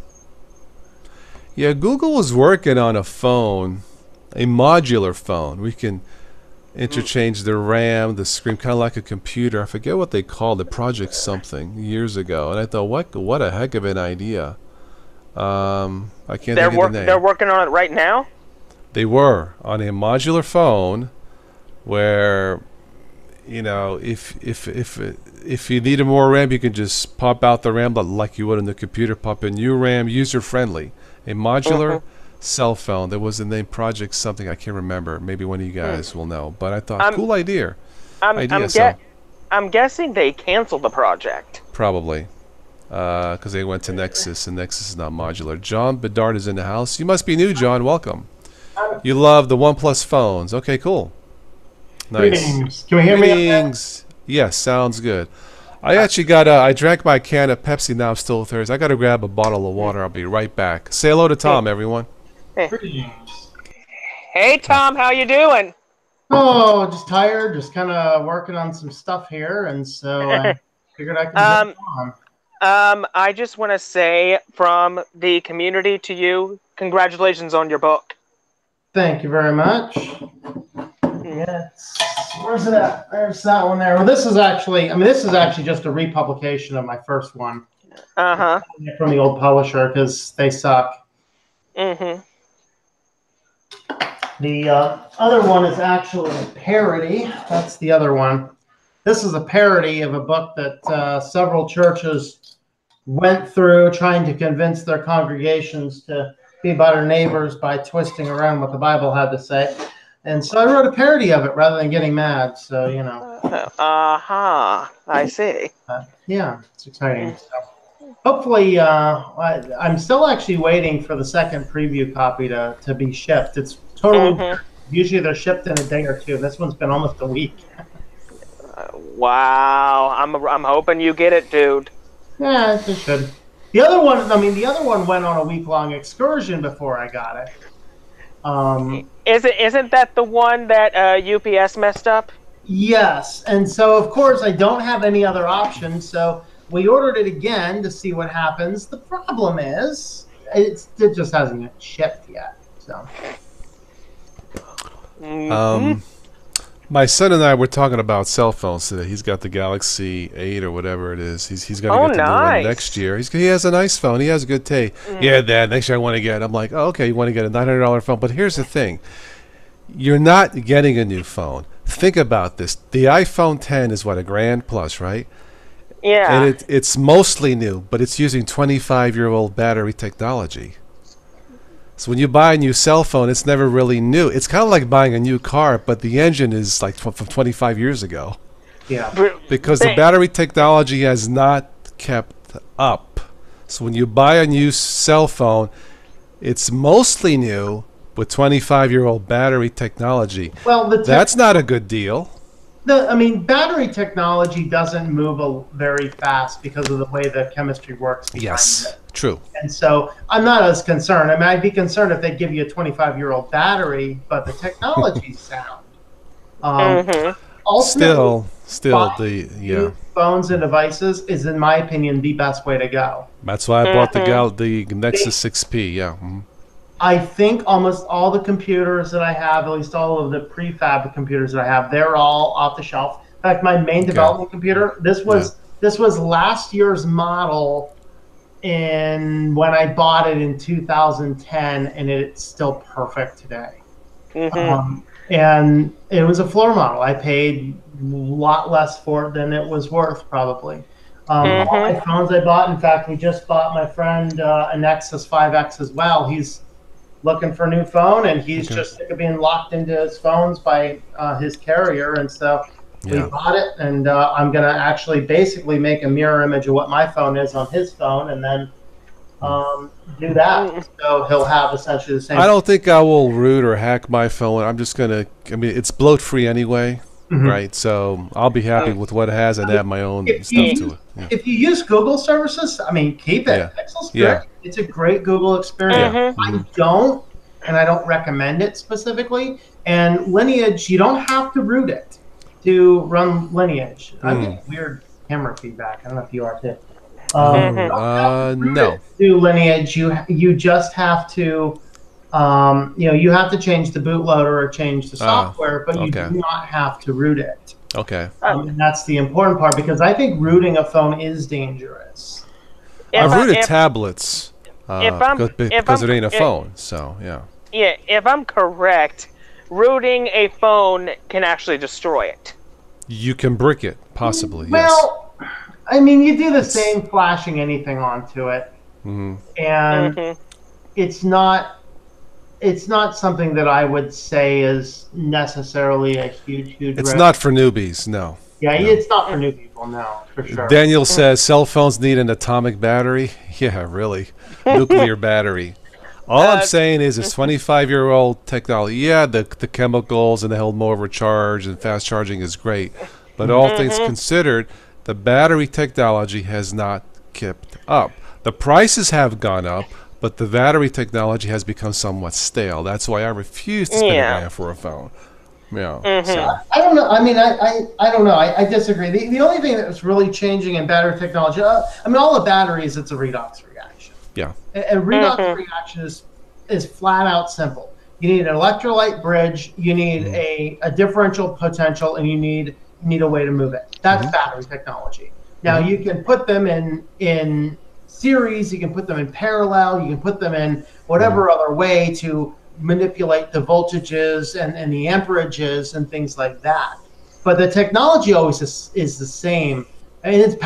Yeah, Google was working on a phone, a modular phone. We can interchange the RAM, the screen, kind of like a computer. I forget what they called it, Project something, years ago. And I thought, what a heck of an idea. I can't think of the name. They're working on it right now? They were on a modular phone where, if you needed more RAM, you can just pop out the RAM like you would in the computer, pop in new RAM, user-friendly. A modular cell phone. There was a name, Project something, I can't remember. Maybe one of you guys will know. But I thought, cool idea. I'm guessing they canceled the project. Probably. Because they went to Nexus, and Nexus is not modular. John Bedard is in the house. You must be new, John. Welcome. You love the OnePlus phones. Okay, cool. Nice. Greetings. Can we hear me? Yes, sounds good. I actually I drank my can of Pepsi, now I'm still thirsty. I got to grab a bottle of water. I'll be right back. Say hello to Tom, everyone. Greetings. Hey, Tom, how you doing? Oh, just tired, just kind of working on some stuff here, and so I figured I could jump on. I just want to say from the community to you, congratulations on your book. Thank you very much. Yes. Where's it at? There's that one there. Well, this is actually just a republication of my first one. From the old publisher because they suck. The other one is actually a parody. That's the other one. This is a parody of a book that several churches went through trying to convince their congregations to be better neighbors by twisting around what the Bible had to say. And so I wrote a parody of it rather than getting mad. So, I see. Yeah, it's exciting. So hopefully, I'm still actually waiting for the second preview copy to be shipped. It's totally usually they're shipped in a day or two. This one's been almost a week. Wow, I'm hoping you get it, dude. Yeah, it should. The other one went on a week-long excursion before I got it. Isn't that the one that UPS messed up? Yes, and so of course I don't have any other options, so we ordered it again to see what happens. The problem is it just hasn't shipped yet. So. My son and I were talking about cell phones today. He's got the Galaxy 8 or whatever it is. He's going to get the new one next year. He has a nice phone. He has a good taste. Yeah, Dad, next year I want to get it. I'm like, oh, okay, you want to get a $900 phone. But here's the thing. You're not getting a new phone. Think about this. The iPhone 10 is what, $1,000 plus, right? And Yeah. it's mostly new, but it's using 25-year-old battery technology. So when you buy a new cell phone, it's never really new. It's kind of like buying a new car, but the engine is like from 25 years ago Yeah. because the battery technology has not kept up. So when you buy a new cell phone, it's mostly new with 25-year-old battery technology. Well, That's not a good deal. I mean, battery technology doesn't move very fast because of the way the chemistry works behind Yes, it. true. And so I'm not as concerned. I mean, I'd be concerned if they give you a 25-year-old battery, but the technology's sound. Ultimately, Still buying yeah. new phones and devices is, in my opinion, the best way to go. That's why I bought the They, Nexus 6P. Yeah. I think almost all the computers that I have, at least all of the prefab computers that I have, they're all off the shelf. In fact, my main development computer, Yeah. this was last year's model in when I bought it in 2010, and it's still perfect today. And it was a floor model. I paid a lot less for it than it was worth, probably. All my phones I bought, in fact, we just bought my friend a Nexus 5X as well. He's looking for a new phone, and he's just sick of being locked into his phones by his carrier. And so we bought it, and I'm going to actually basically make a mirror image of what my phone is on his phone, and then do that. So he'll have essentially the same. I don't think I will root or hack my phone. I'm just gonna. I mean, it's bloat free anyway, right? So I'll be happy with what it has and add my own stuff to it. Yeah. If you use Google services, I mean, keep it. Yeah. Pixel's great. Yeah. It's a great Google experience. I don't, and I don't recommend it specifically. And Lineage, you don't have to root it to run Lineage. I'm getting weird camera feedback. I don't know if you are too. No. Do Lineage, you just have to, you have to change the bootloader or change the software, but you do not have to root it. Okay. And that's the important part, because I think rooting a phone is dangerous. I've rooted tablets because it ain't a phone. So yeah. Yeah, if I'm correct, rooting a phone can actually destroy it. You can brick it, possibly. Well, I mean, you do the same flashing anything onto it, and it's not something that I would say is necessarily a huge It's risk. not for newbies, no. Yeah, it's not for new people, no, for sure. Daniel says cell phones need an atomic battery. Yeah, really. Nuclear battery. All I'm saying is it's 25-year-old technology. Yeah, the chemicals and the held more recharge and fast charging is great. But all things considered, the battery technology has not kept up. The prices have gone up, but the battery technology has become somewhat stale. That's why I refuse to spend a grand for a phone. Yeah. So. I don't know. I mean, I don't know. I disagree. The only thing that's really changing in battery technology, I mean, all the batteries, it's a redox reaction. Yeah. A redox reaction is flat out simple. You need an electrolyte bridge, you need a differential potential, and you need a way to move it. That's battery technology. Now you can put them in series, you can put them in parallel, you can put them in whatever other way to manipulate the voltages and the amperages and things like that. But the technology always is the same. And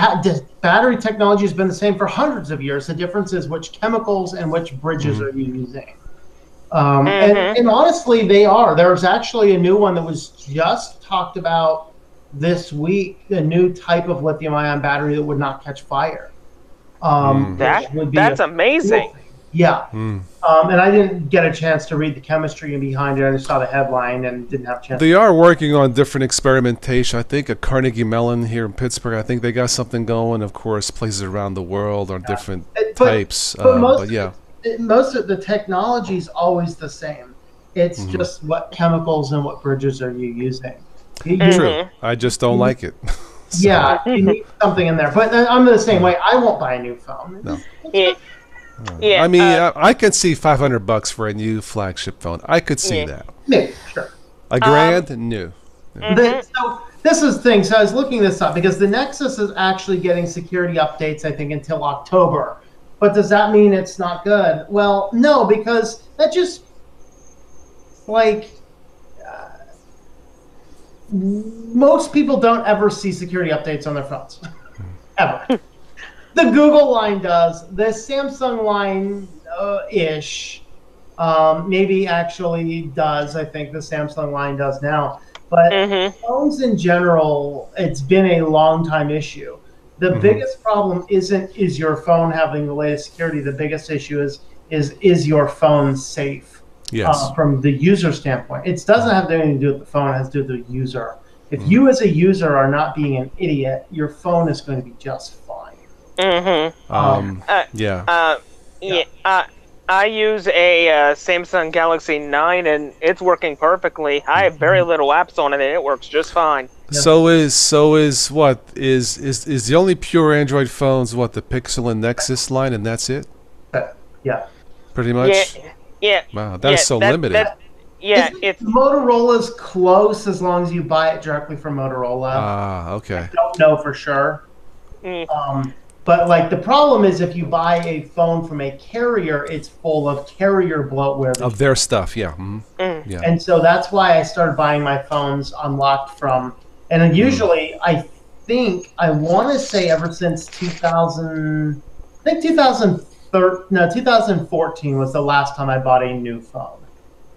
battery technology has been the same for hundreds of years. The difference is which chemicals and which bridges are you using. And honestly, they are. There's actually a new one that was just talked about this week, a new type of lithium-ion battery that would not catch fire. That's amazing. Yeah. And I didn't get a chance to read the chemistry behind it. I just saw the headline and didn't have a chance. They are working on different experimentation. I think at Carnegie Mellon here in Pittsburgh, I think they got something going. Of course, places around the world are different types. But most of the technology is always the same. It's just what chemicals and what bridges are you using. True. I just don't like it. So. Yeah, you need something in there. But I'm the same way. I won't buy a new phone. No. Yeah, I mean, I can see $500 for a new flagship phone. I could see that. Maybe, sure. A grand, new. So this is the thing. So I was looking this up because the Nexus is actually getting security updates, I think, until October. But does that mean it's not good? Well, no, because that just most people don't ever see security updates on their phones. ever. The Google line does. The Samsung line, ish, maybe actually does. I think the Samsung line does now. But phones in general, it's been a long time issue. The biggest problem is your phone having the latest security. The biggest issue is your phone safe? Yes. From the user standpoint. It doesn't have anything to do with the phone. It has to do with the user. If you as a user are not being an idiot, your phone is going to be just fine. I use a Samsung Galaxy 9 and it's working perfectly. I have very little apps on it and it works just fine. Yeah. So is what is the only pure Android phones what the Pixel and Nexus line, and that's it? Yeah. Pretty much. Yeah. Wow, that's so limited. It's Motorola's close as long as you buy it directly from Motorola. Okay. I don't know for sure. But like the problem is if you buy a phone from a carrier, it's full of carrier bloatware Of their stuff, yeah. Yeah. And so that's why I started buying my phones unlocked from. And then usually, I want to say ever since 2000, I think 2014 was the last time I bought a new phone.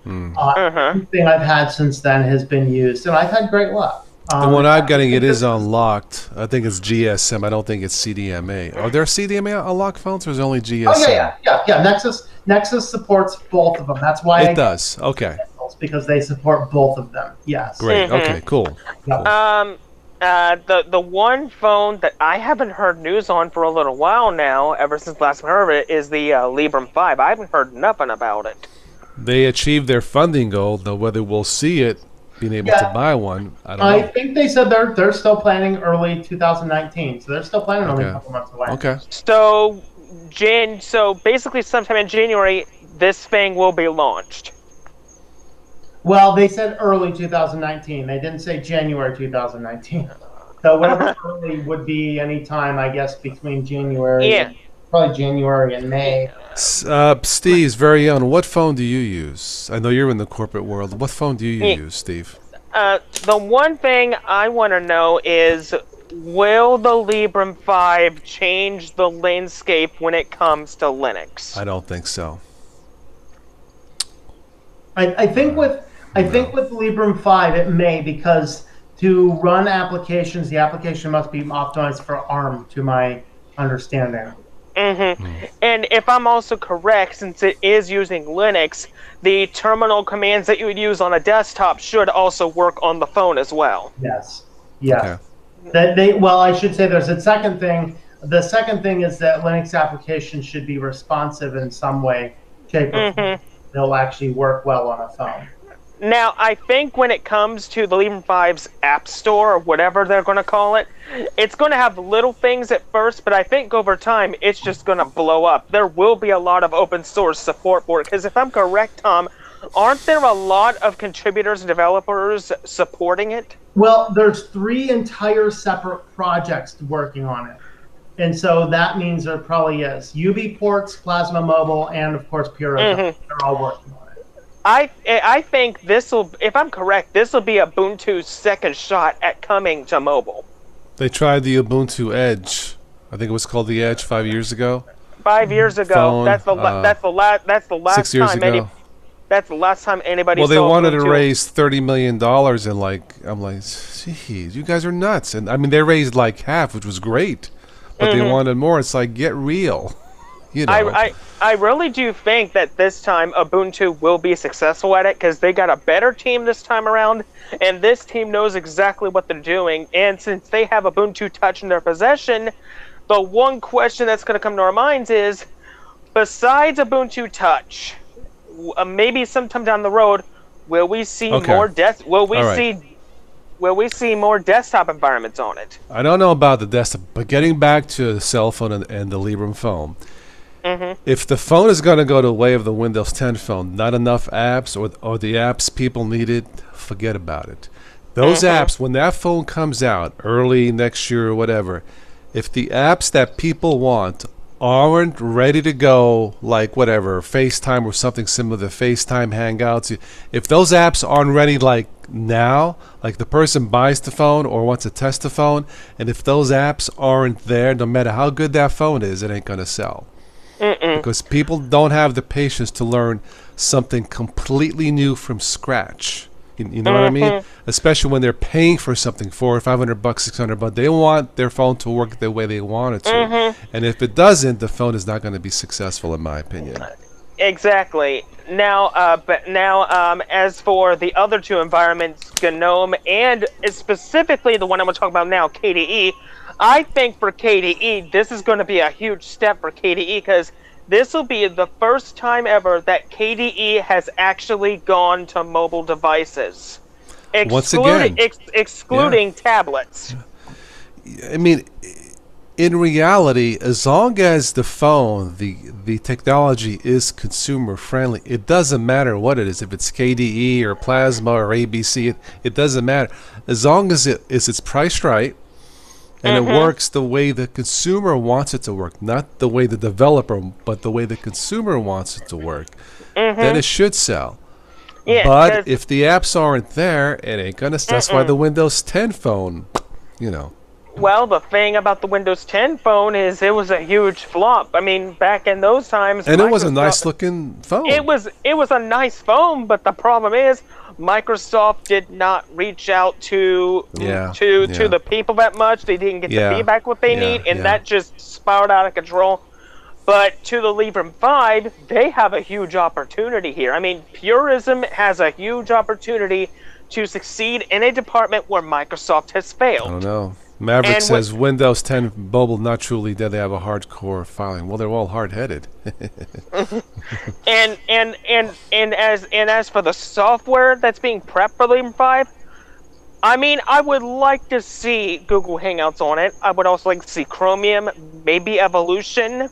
Everything I've had since then has been used, and I've had great luck. The one I'm getting, it is unlocked. I think it's GSM. I don't think it's CDMA. Are there CDMA unlocked phones, or is it only GSM? Oh yeah. Nexus supports both of them. That's why it does. Okay. Because they support both of them. Yes. Great. Okay. Cool. The one phone that I haven't heard news on for a little while now, ever since last I heard of it, is the Librem 5. I haven't heard nothing about it. They achieved their funding goal, though whether we'll see it being able to buy one, I don't know. I think they said they're still planning early 2019, so they're still planning only a couple months away. Okay. So basically sometime in January, this thing will be launched. Well, they said early 2019. They didn't say January 2019. So whatever early would be any time, I guess, between January. Yeah. Probably January and May. Steve's very own. What phone do you use? I know you're in the corporate world. What phone do you use, Steve? The one thing I want to know is, will the Librem 5 change the landscape when it comes to Linux? I don't think so. I think with Librem 5 it may, because to run applications, the application must be optimized for ARM, to my understanding. And if I'm also correct, since it is using Linux, the terminal commands that you would use on a desktop should also work on the phone as well. Yes. Yeah. Okay. I should say there's a second thing. The second thing is that Linux applications should be responsive in some way, shape, or form. They'll actually work well on a phone. Now, I think when it comes to the Librem 5's App Store, or whatever they're going to call it, it's going to have little things at first, but I think over time, it's just going to blow up. There will be a lot of open source support for it, because if I'm correct, Tom, aren't there a lot of contributors and developers supporting it? Well, there's 3 entire separate projects working on it. And so that means there probably is. UBports, Plasma Mobile, and of course Pure. They're all working on it. I think this will, if I'm correct, this will be Ubuntu's second shot at coming to mobile. They tried the Ubuntu Edge. I think it was called the Edge 5 years ago. 5 years ago. Phone, that's the last 6 years time ago. That's the last time anybody. Well, they saw wanted to Ubuntu. raise $30 million, and I'm like, geez, you guys are nuts. And I mean, they raised like half, which was great, but they wanted more. It's like, get real. You know. I really do think that this time Ubuntu will be successful at it, because they got a better team this time around, and this team knows exactly what they're doing. And since they have Ubuntu Touch in their possession, the one question that's going to come to our minds is, besides Ubuntu Touch, maybe sometime down the road, will we see more Will we see more desktop environments on it? I don't know about the desktop, but getting back to the cell phone and the Librem phone, if the phone is going to go the way of the Windows 10 phone, not enough apps or the apps people needed, forget about it. Those apps, when that phone comes out early next year or whatever, if the apps that people want aren't ready to go, like whatever, FaceTime or something similar to FaceTime, Hangouts, if those apps aren't ready like now, like the person buys the phone or wants to test the phone, and if those apps aren't there, no matter how good that phone is, it ain't going to sell. Because people don't have the patience to learn something completely new from scratch. You know what I mean? Especially when they're paying for something, $400 or $500, $600, they want their phone to work the way they want it to. And if it doesn't, the phone is not going to be successful, in my opinion. Exactly. Now, as for the other two environments, GNOME and specifically the one I'm going to talk about now, KDE, I think for KDE, this is going to be a huge step for KDE because this will be the first time ever that KDE has actually gone to mobile devices, excluding tablets. I mean, in reality, as long as the phone, the technology is consumer friendly, it doesn't matter what it is. If it's KDE or Plasma or ABC, it doesn't matter. As long as it's priced right and it works the way the consumer wants it to work, not the way the developer, but the way the consumer wants it to work, then it should sell. Yeah, but if the apps aren't there, it ain't gonna sell. That's why the Windows 10 phone, you know. Well, the thing about the Windows 10 phone is it was a huge flop. I mean, back in those times, and it was a nice looking phone. It was a nice phone, but the problem is Microsoft did not reach out to the people that much. They didn't get the feedback what they need, and that just spiraled out of control. But to the Librem 5, they have a huge opportunity here. I mean, Purism has a huge opportunity to succeed in a department where Microsoft has failed. I don't know. Maverick says Windows 10 mobile not truly dead. They have a hardcore filing. Well, they're all hard-headed. and as for the software that's being prepped for Librem 5, I mean, I would like to see Google Hangouts on it. I would also like to see Chromium, maybe Evolution.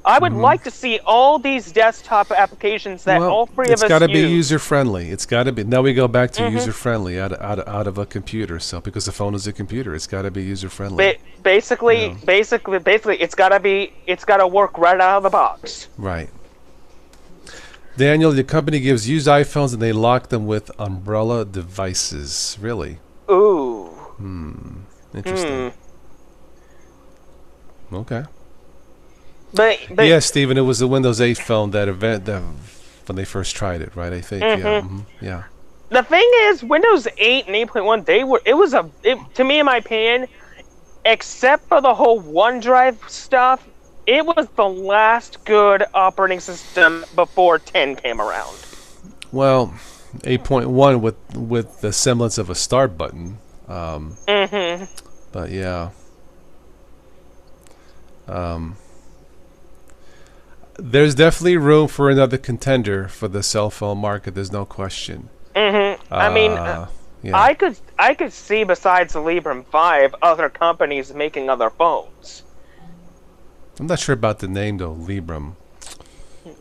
I would like to see all these desktop applications that all three of us use. It's got to be user-friendly. It's got to be. Now we go back to user-friendly out of a computer. So because the phone is a computer, it's got to be user-friendly. Basically, it's got to work right out of the box. Right. Daniel, the company gives used iPhones and they lock them with umbrella devices. Really? Ooh. Interesting. Okay. But yeah, Stephen, it was the Windows 8 phone that when they first tried it, right? I think. Yeah. The thing is, Windows 8 and 8.1, to me, in my opinion, except for the whole OneDrive stuff, it was the last good operating system before 10 came around. Well, 8.1 with the semblance of a start button. But yeah. There's definitely room for another contender for the cell phone market. There's no question. I mean, I could see besides the Librem 5 other companies making other phones. I'm not sure about the name though, Librem.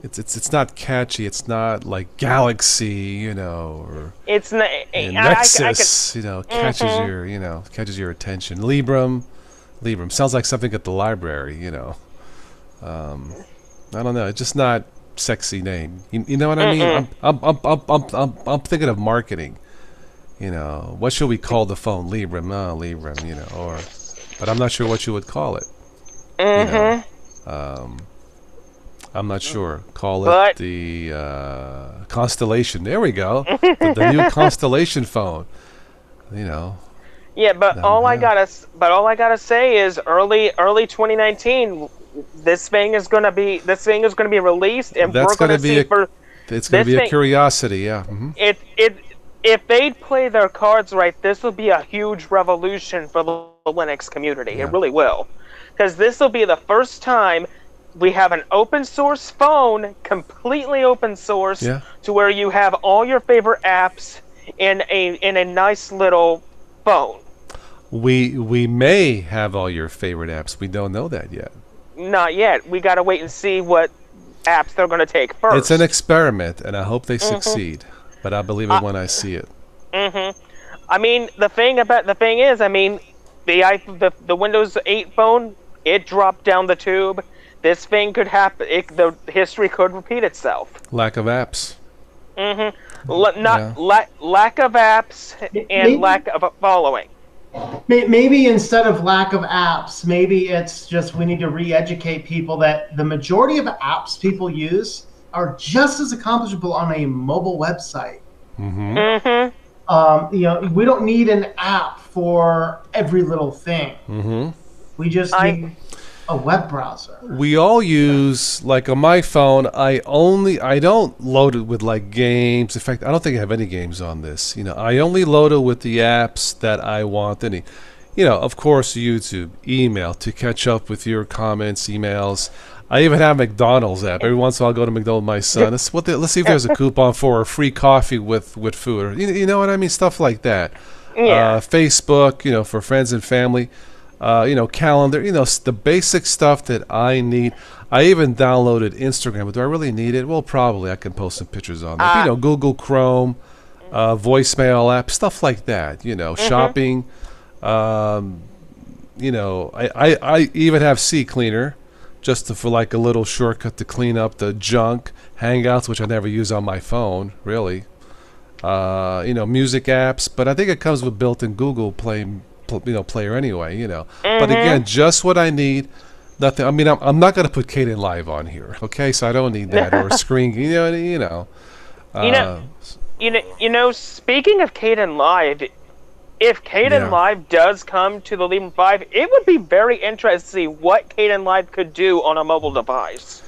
It's not catchy. It's not like Galaxy, you know, or it's not Nexus, catches your attention. Librem sounds like something at the library, you know. I don't know. It's just not sexy name. You know what I mean? I'm thinking of marketing. You know, what should we call the phone? Librem, Librem. You know, but I'm not sure what you would call it. You know, I'm not sure. Call it the Constellation. There we go. the new Constellation phone. You know. Yeah, but all I gotta say is early 2019. This thing is gonna be released, and that's we're gonna see. It's gonna be a curiosity, yeah. If they play their cards right, this will be a huge revolution for the Linux community. Yeah. It really will, because this will be the first time we have an open source phone, completely open source, to where you have all your favorite apps in a nice little phone. We may have all your favorite apps. We don't know that yet. Not yet. We gotta wait and see what apps they're gonna take first. It's an experiment, and I hope they succeed. But I believe it when I see it. I mean, the thing is, I mean, the Windows 8 phone, it dropped down the tube. this thing could happen. The history could repeat itself. Lack of apps. Lack of apps and lack of following. Maybe instead of lack of apps, maybe it's just we need to re-educate people that the majority of apps people use are just as accomplishable on a mobile website. We don't need an app for every little thing. We just need a web browser. We all use, like on my phone, I don't load it with like games. In fact, I don't think I have any games on this. I only load it with the apps that I want. Of course, YouTube, email to catch up with your comments, emails. I even have McDonald's app. Every once in a while, I'll go to McDonald's with my son. Let's see if there's a coupon for a free coffee with food. Or, you know what I mean? Stuff like that. Yeah. Facebook, for friends and family. Calendar, the basic stuff that I need. I even downloaded Instagram, but do I really need it? Well, probably. I can post some pictures on there. Google Chrome, voicemail app, stuff like that. Shopping. I even have CCleaner, just for like a little shortcut to clean up the junk. Hangouts, which I never use on my phone, really. Music apps, but I think it comes with built-in Google player anyway, But again, just what I need. Nothing. I mean, I'm not going to put Kate Live on here, okay? So I don't need that or screen. Speaking of Kate Live, if Kate Live does come to the Librem 5, it would be very interesting to see what Kate Live could do on a mobile device.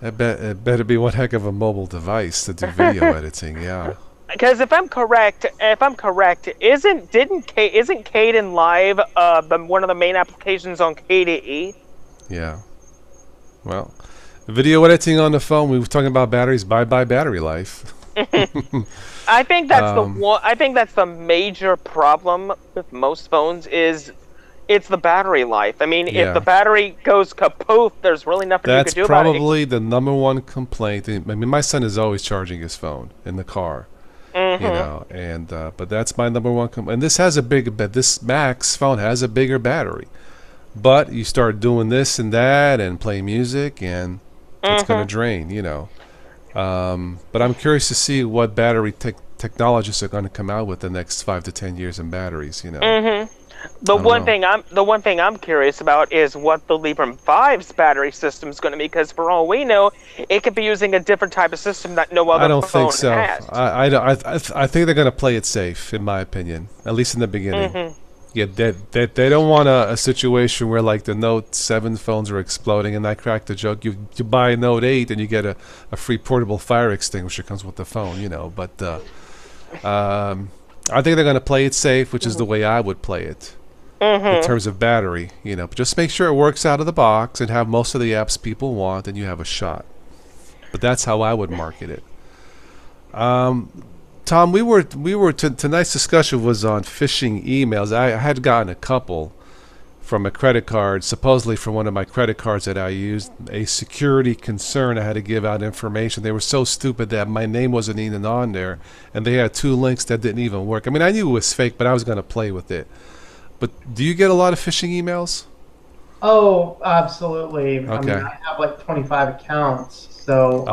It better be one heck of a mobile device to do video editing. Yeah. Because if I'm correct, isn't Kate Live one of the main applications on KDE? Yeah. Well, video editing on the phone. We were talking about batteries. Bye battery life. I think that's the major problem with most phones is it's the battery life. I mean, if the battery goes kaput, there's really nothing you can do about it. That's probably the number one complaint. I mean, my son is always charging his phone in the car. But that's my number one complaint. And this Max phone has a bigger battery. But you start doing this and that and play music, and it's going to drain, But I'm curious to see what battery technologists are going to come out with the next 5 to 10 years in batteries, The one thing I'm curious about is what the Librem 5's battery system is going to be, because for all we know, it could be using a different type of system that no other phone has. I don't think so. I think they're going to play it safe, in my opinion, at least in the beginning. Yeah, they don't want a situation where like the Note 7 phones are exploding, and I cracked the joke. You buy a Note 8 and you get a free portable fire extinguisher comes with the phone, But I think they're going to play it safe, which is the way I would play it in terms of battery. But just make sure it works out of the box and have most of the apps people want, and you have a shot. But that's how I would market it. Tom, tonight's discussion was on phishing emails. I had gotten a couple from a credit card, supposedly from one of my credit cards that I used. A security concern, I had to give out information. They were so stupid that my name wasn't even on there, and they had 2 links that didn't even work. I mean, I knew it was fake, but I was going to play with it. But do you get a lot of phishing emails? Oh, absolutely. Okay. I mean, I have like 25 accounts, so.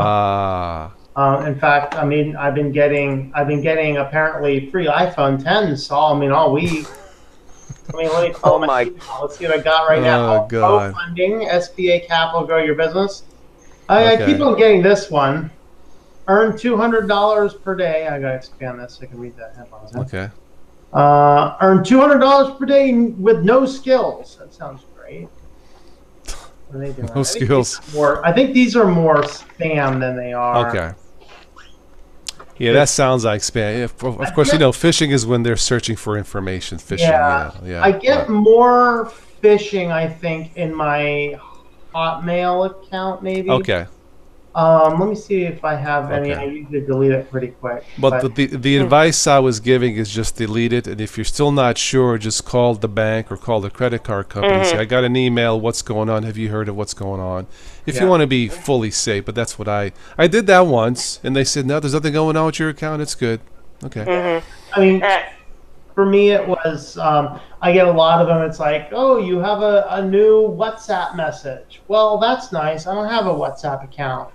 In fact, I mean, I've been getting apparently free iPhone 10s all week. I mean, let me pull my email. Let's see what I got right now. God. Funding, SBA Capital, Grow Your Business. I keep on getting this one. Earn $200 per day. I gotta expand this so I can read that headlines. Okay. Earn $200 per day with no skills. That sounds great. What are they doing? No skills. I think these are more spam than they are. Okay. Yeah, that sounds like spam. Of course, phishing is when they're searching for information. Phishing, yeah. I get more phishing, I think, in my Hotmail account, maybe. Okay. Let me see if I have any. I usually delete it pretty quick. But the advice I was giving is just delete it, and if you're still not sure, just call the bank or call the credit card company. Say, I got an email. What's going on? Have you heard of what's going on? If you want to be fully safe, but that's what I did that once, and they said, no, there's nothing going on with your account. It's good. Okay. I mean, For me, it was, I get a lot of them. It's like, oh, you have a new WhatsApp message. Well, that's nice. I don't have a WhatsApp account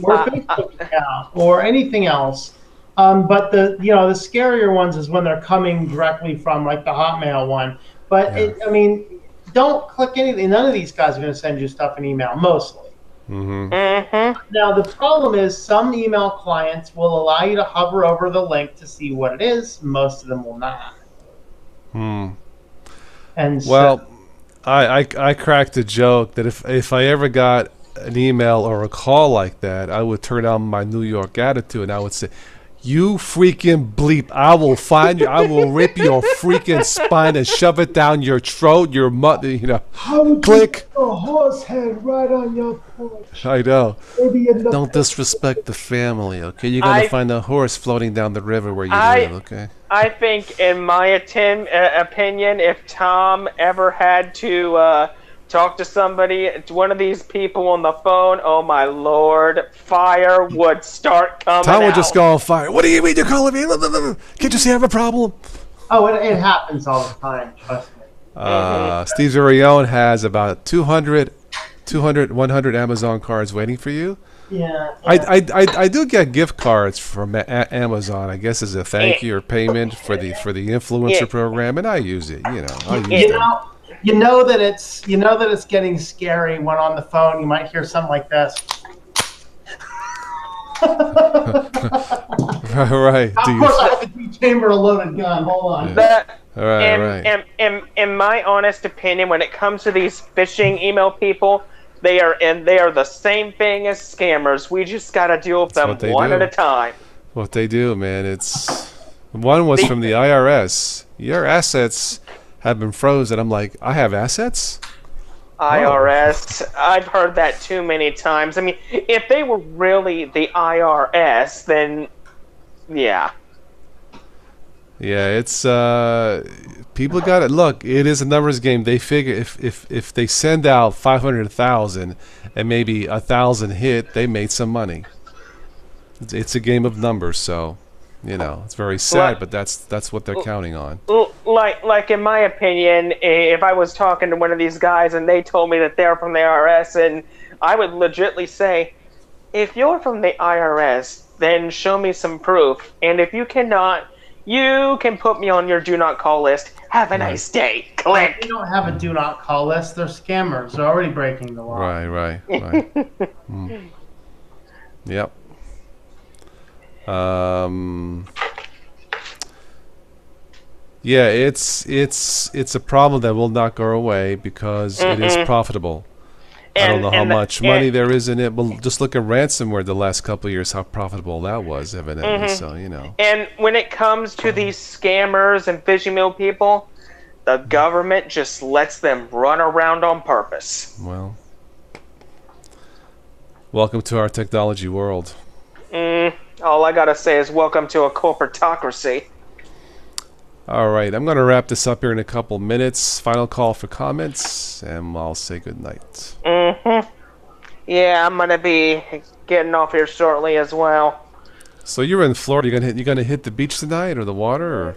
or a Facebook account or anything else. But the scarier ones is when they're coming directly from like the Hotmail one. But Yeah. I mean, don't click anything. None of these guys are going to send you stuff in email, mostly. Mm-hmm. Now, the problem is some email clients will allow you to hover over the link to see what it is. Most of them will not. And Well, I cracked a joke that if I ever got an email or a call like that, I would turn on my New York attitude and I would say, "You freaking bleep! I will find you. I will rip your freaking spine and shove it down your throat, your mother. You know, how would click." you put a horse head right on your porch? I know. Maybe in the Don't disrespect the family, okay? You're gonna find a horse floating down the river where you live, okay? I think, in my opinion, if Tom ever had to talk to somebody, one of these people on the phone, oh my lord, fire would start coming Tom would out. just go on fire. What do you mean you're calling me? Can't you see I have a problem? Oh, it happens all the time. Trust me. Steve's very own has about 100 Amazon cards waiting for you. Yeah. I do get gift cards from Amazon, I guess, as a thank you or payment for the influencer program, and I use it. You know, I use them. You know that it's getting scary when on the phone you might hear something like this. Right. Of course, I have a D-chamber loaded gun. Hold on. Yeah. Right. In my honest opinion, when it comes to these phishing email people, they are the same thing as scammers. We just gotta deal with them one at a time. What they do, man. It's one was from the IRS. Your assets have been frozen. I'm like, I have assets? IRS. I've heard that too many times. I mean, if they were really the IRS, then yeah. Yeah, it's people got it. Look, it is a numbers game. They figure if they send out 500,000 and maybe 1,000 hit, they made some money. It's a game of numbers, so you know it's very sad, but that's what they're counting on. Like in my opinion, if I was talking to one of these guys and they told me that they're from the IRS, and I would legitly say, if you're from the IRS, then show me some proof, and if you cannot, you can put me on your do not call list. Have a nice day. Click. They don't have a do not call list. They're scammers. They're already breaking the law. Right. Yep. Yeah, it's a problem that will not go away because it is profitable. I don't know how much money there is in it. Well, just look at ransomware the last couple of years, how profitable that was, evidently. So, you know. And when it comes to these scammers and phishing mail people, the government just lets them run around on purpose. Well, welcome to our technology world. All I gotta say is welcome to a corporatocracy. All right, I'm going to wrap this up here in a couple minutes. Final call for comments, and I'll say good night. Yeah, I'm gonna be getting off here shortly as well. So you're in Florida. You gonna hit the beach tonight or the water? Or?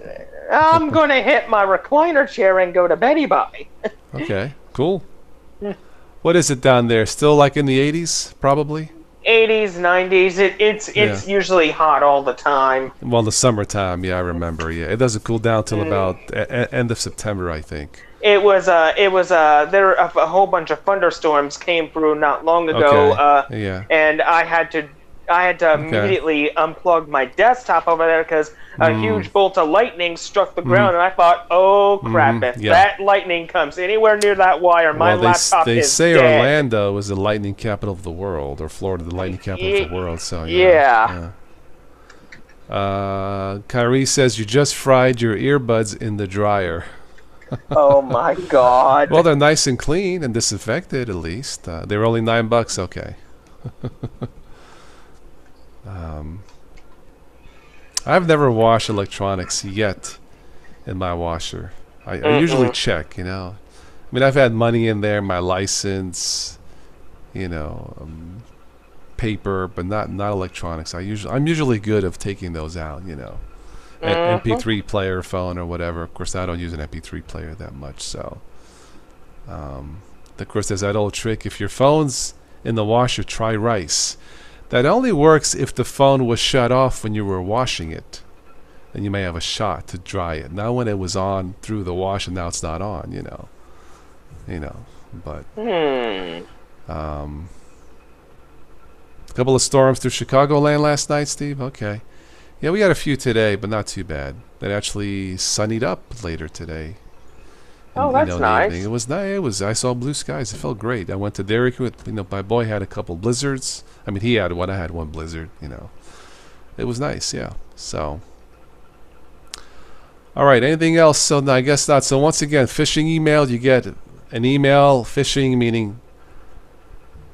I'm gonna hit my recliner chair and go to Betty Bye. Okay, cool. What is it down there? Still like in the 80s, probably? 80s, 90s. It's usually hot all the time. Well, the summertime, yeah, I remember. Yeah, it doesn't cool down till about end of September, I think. There a whole bunch of thunderstorms came through not long ago. Okay. Yeah. And I had to immediately unplug my desktop over there because a huge bolt of lightning struck the ground, and I thought, oh crap! If that lightning comes anywhere near that wire, my laptop they is say dead. Orlando is the lightning capital of the world, or Florida the lightning capital of the world. So yeah. Kyrie says you just fried your earbuds in the dryer. Oh my god! Well, they're nice and clean and disinfected at least. They were only $9. Okay. I've never washed electronics yet in my washer. I usually check, you know. I mean, I've had money in there, my license, you know, paper, but not electronics. I'm usually good of taking those out, you know. MP3 player phone or whatever. Of course, I don't use an MP3 player that much. So, of course, there's that old trick. If your phone's in the washer, try rice. That only works if the phone was shut off when you were washing it. Then you may have a shot to dry it. Now when it was on through the wash and now it's not on, But a couple of storms through Chicagoland last night, Steve. Okay, yeah, we got a few today, but not too bad. It actually sunnied up later today. Oh, that's nice. It was nice. I saw blue skies. It felt great. I went to Dairy Queen. My boy had a couple blizzards. I mean, he had one. I had one blizzard. It was nice. Yeah. So. All right. Anything else? So no, I guess not. So once again, phishing email. You get an email. Phishing meaning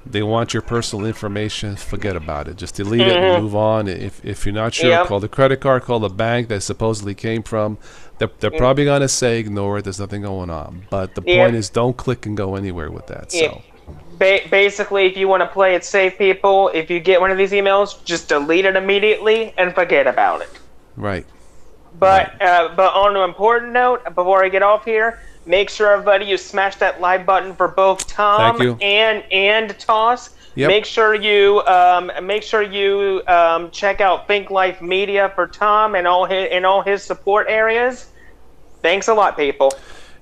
they want your personal information. Forget about it. Just delete it and move on. If you're not sure, call the credit card. Call the bank that supposedly came from. They're probably going to say ignore it. There's nothing going on. But the point is, don't click and go anywhere with that. So. Basically, if you want to play it safe, people, if you get one of these emails, just delete it immediately and forget about it. Right. But on an important note, before I get off here, make sure everybody you smash that like button for both Tom and Toss. Yep. Make sure you check out Think Life Media for Tom and all his support areas. Thanks a lot, people.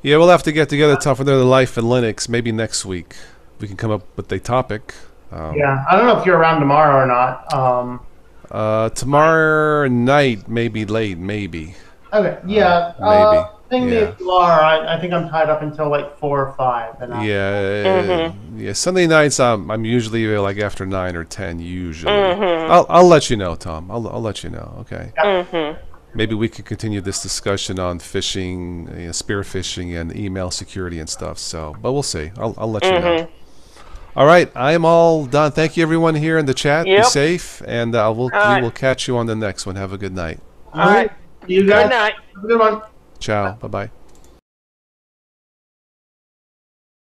Yeah, we'll have to get together, Tom, for the Life in Linux. Maybe next week we can come up with a topic. Yeah, I don't know if you're around tomorrow or not. Tomorrow night, maybe late, maybe. Okay, yeah. Maybe. Ping me if you are. I think I'm tied up until like 4 or 5. And yeah. Sunday nights, I'm usually like after 9 or 10. Usually, I'll let you know, Tom. I'll let you know. Okay. Maybe we could continue this discussion on phishing, spear phishing, and email security and stuff. So, but we'll see. I'll let you know. All right, I am all done. Thank you, everyone here in the chat. Be safe, and we will catch you on the next one. Have a good night. All right. You guys. Good night. Have a good one. Ciao. Bye-bye.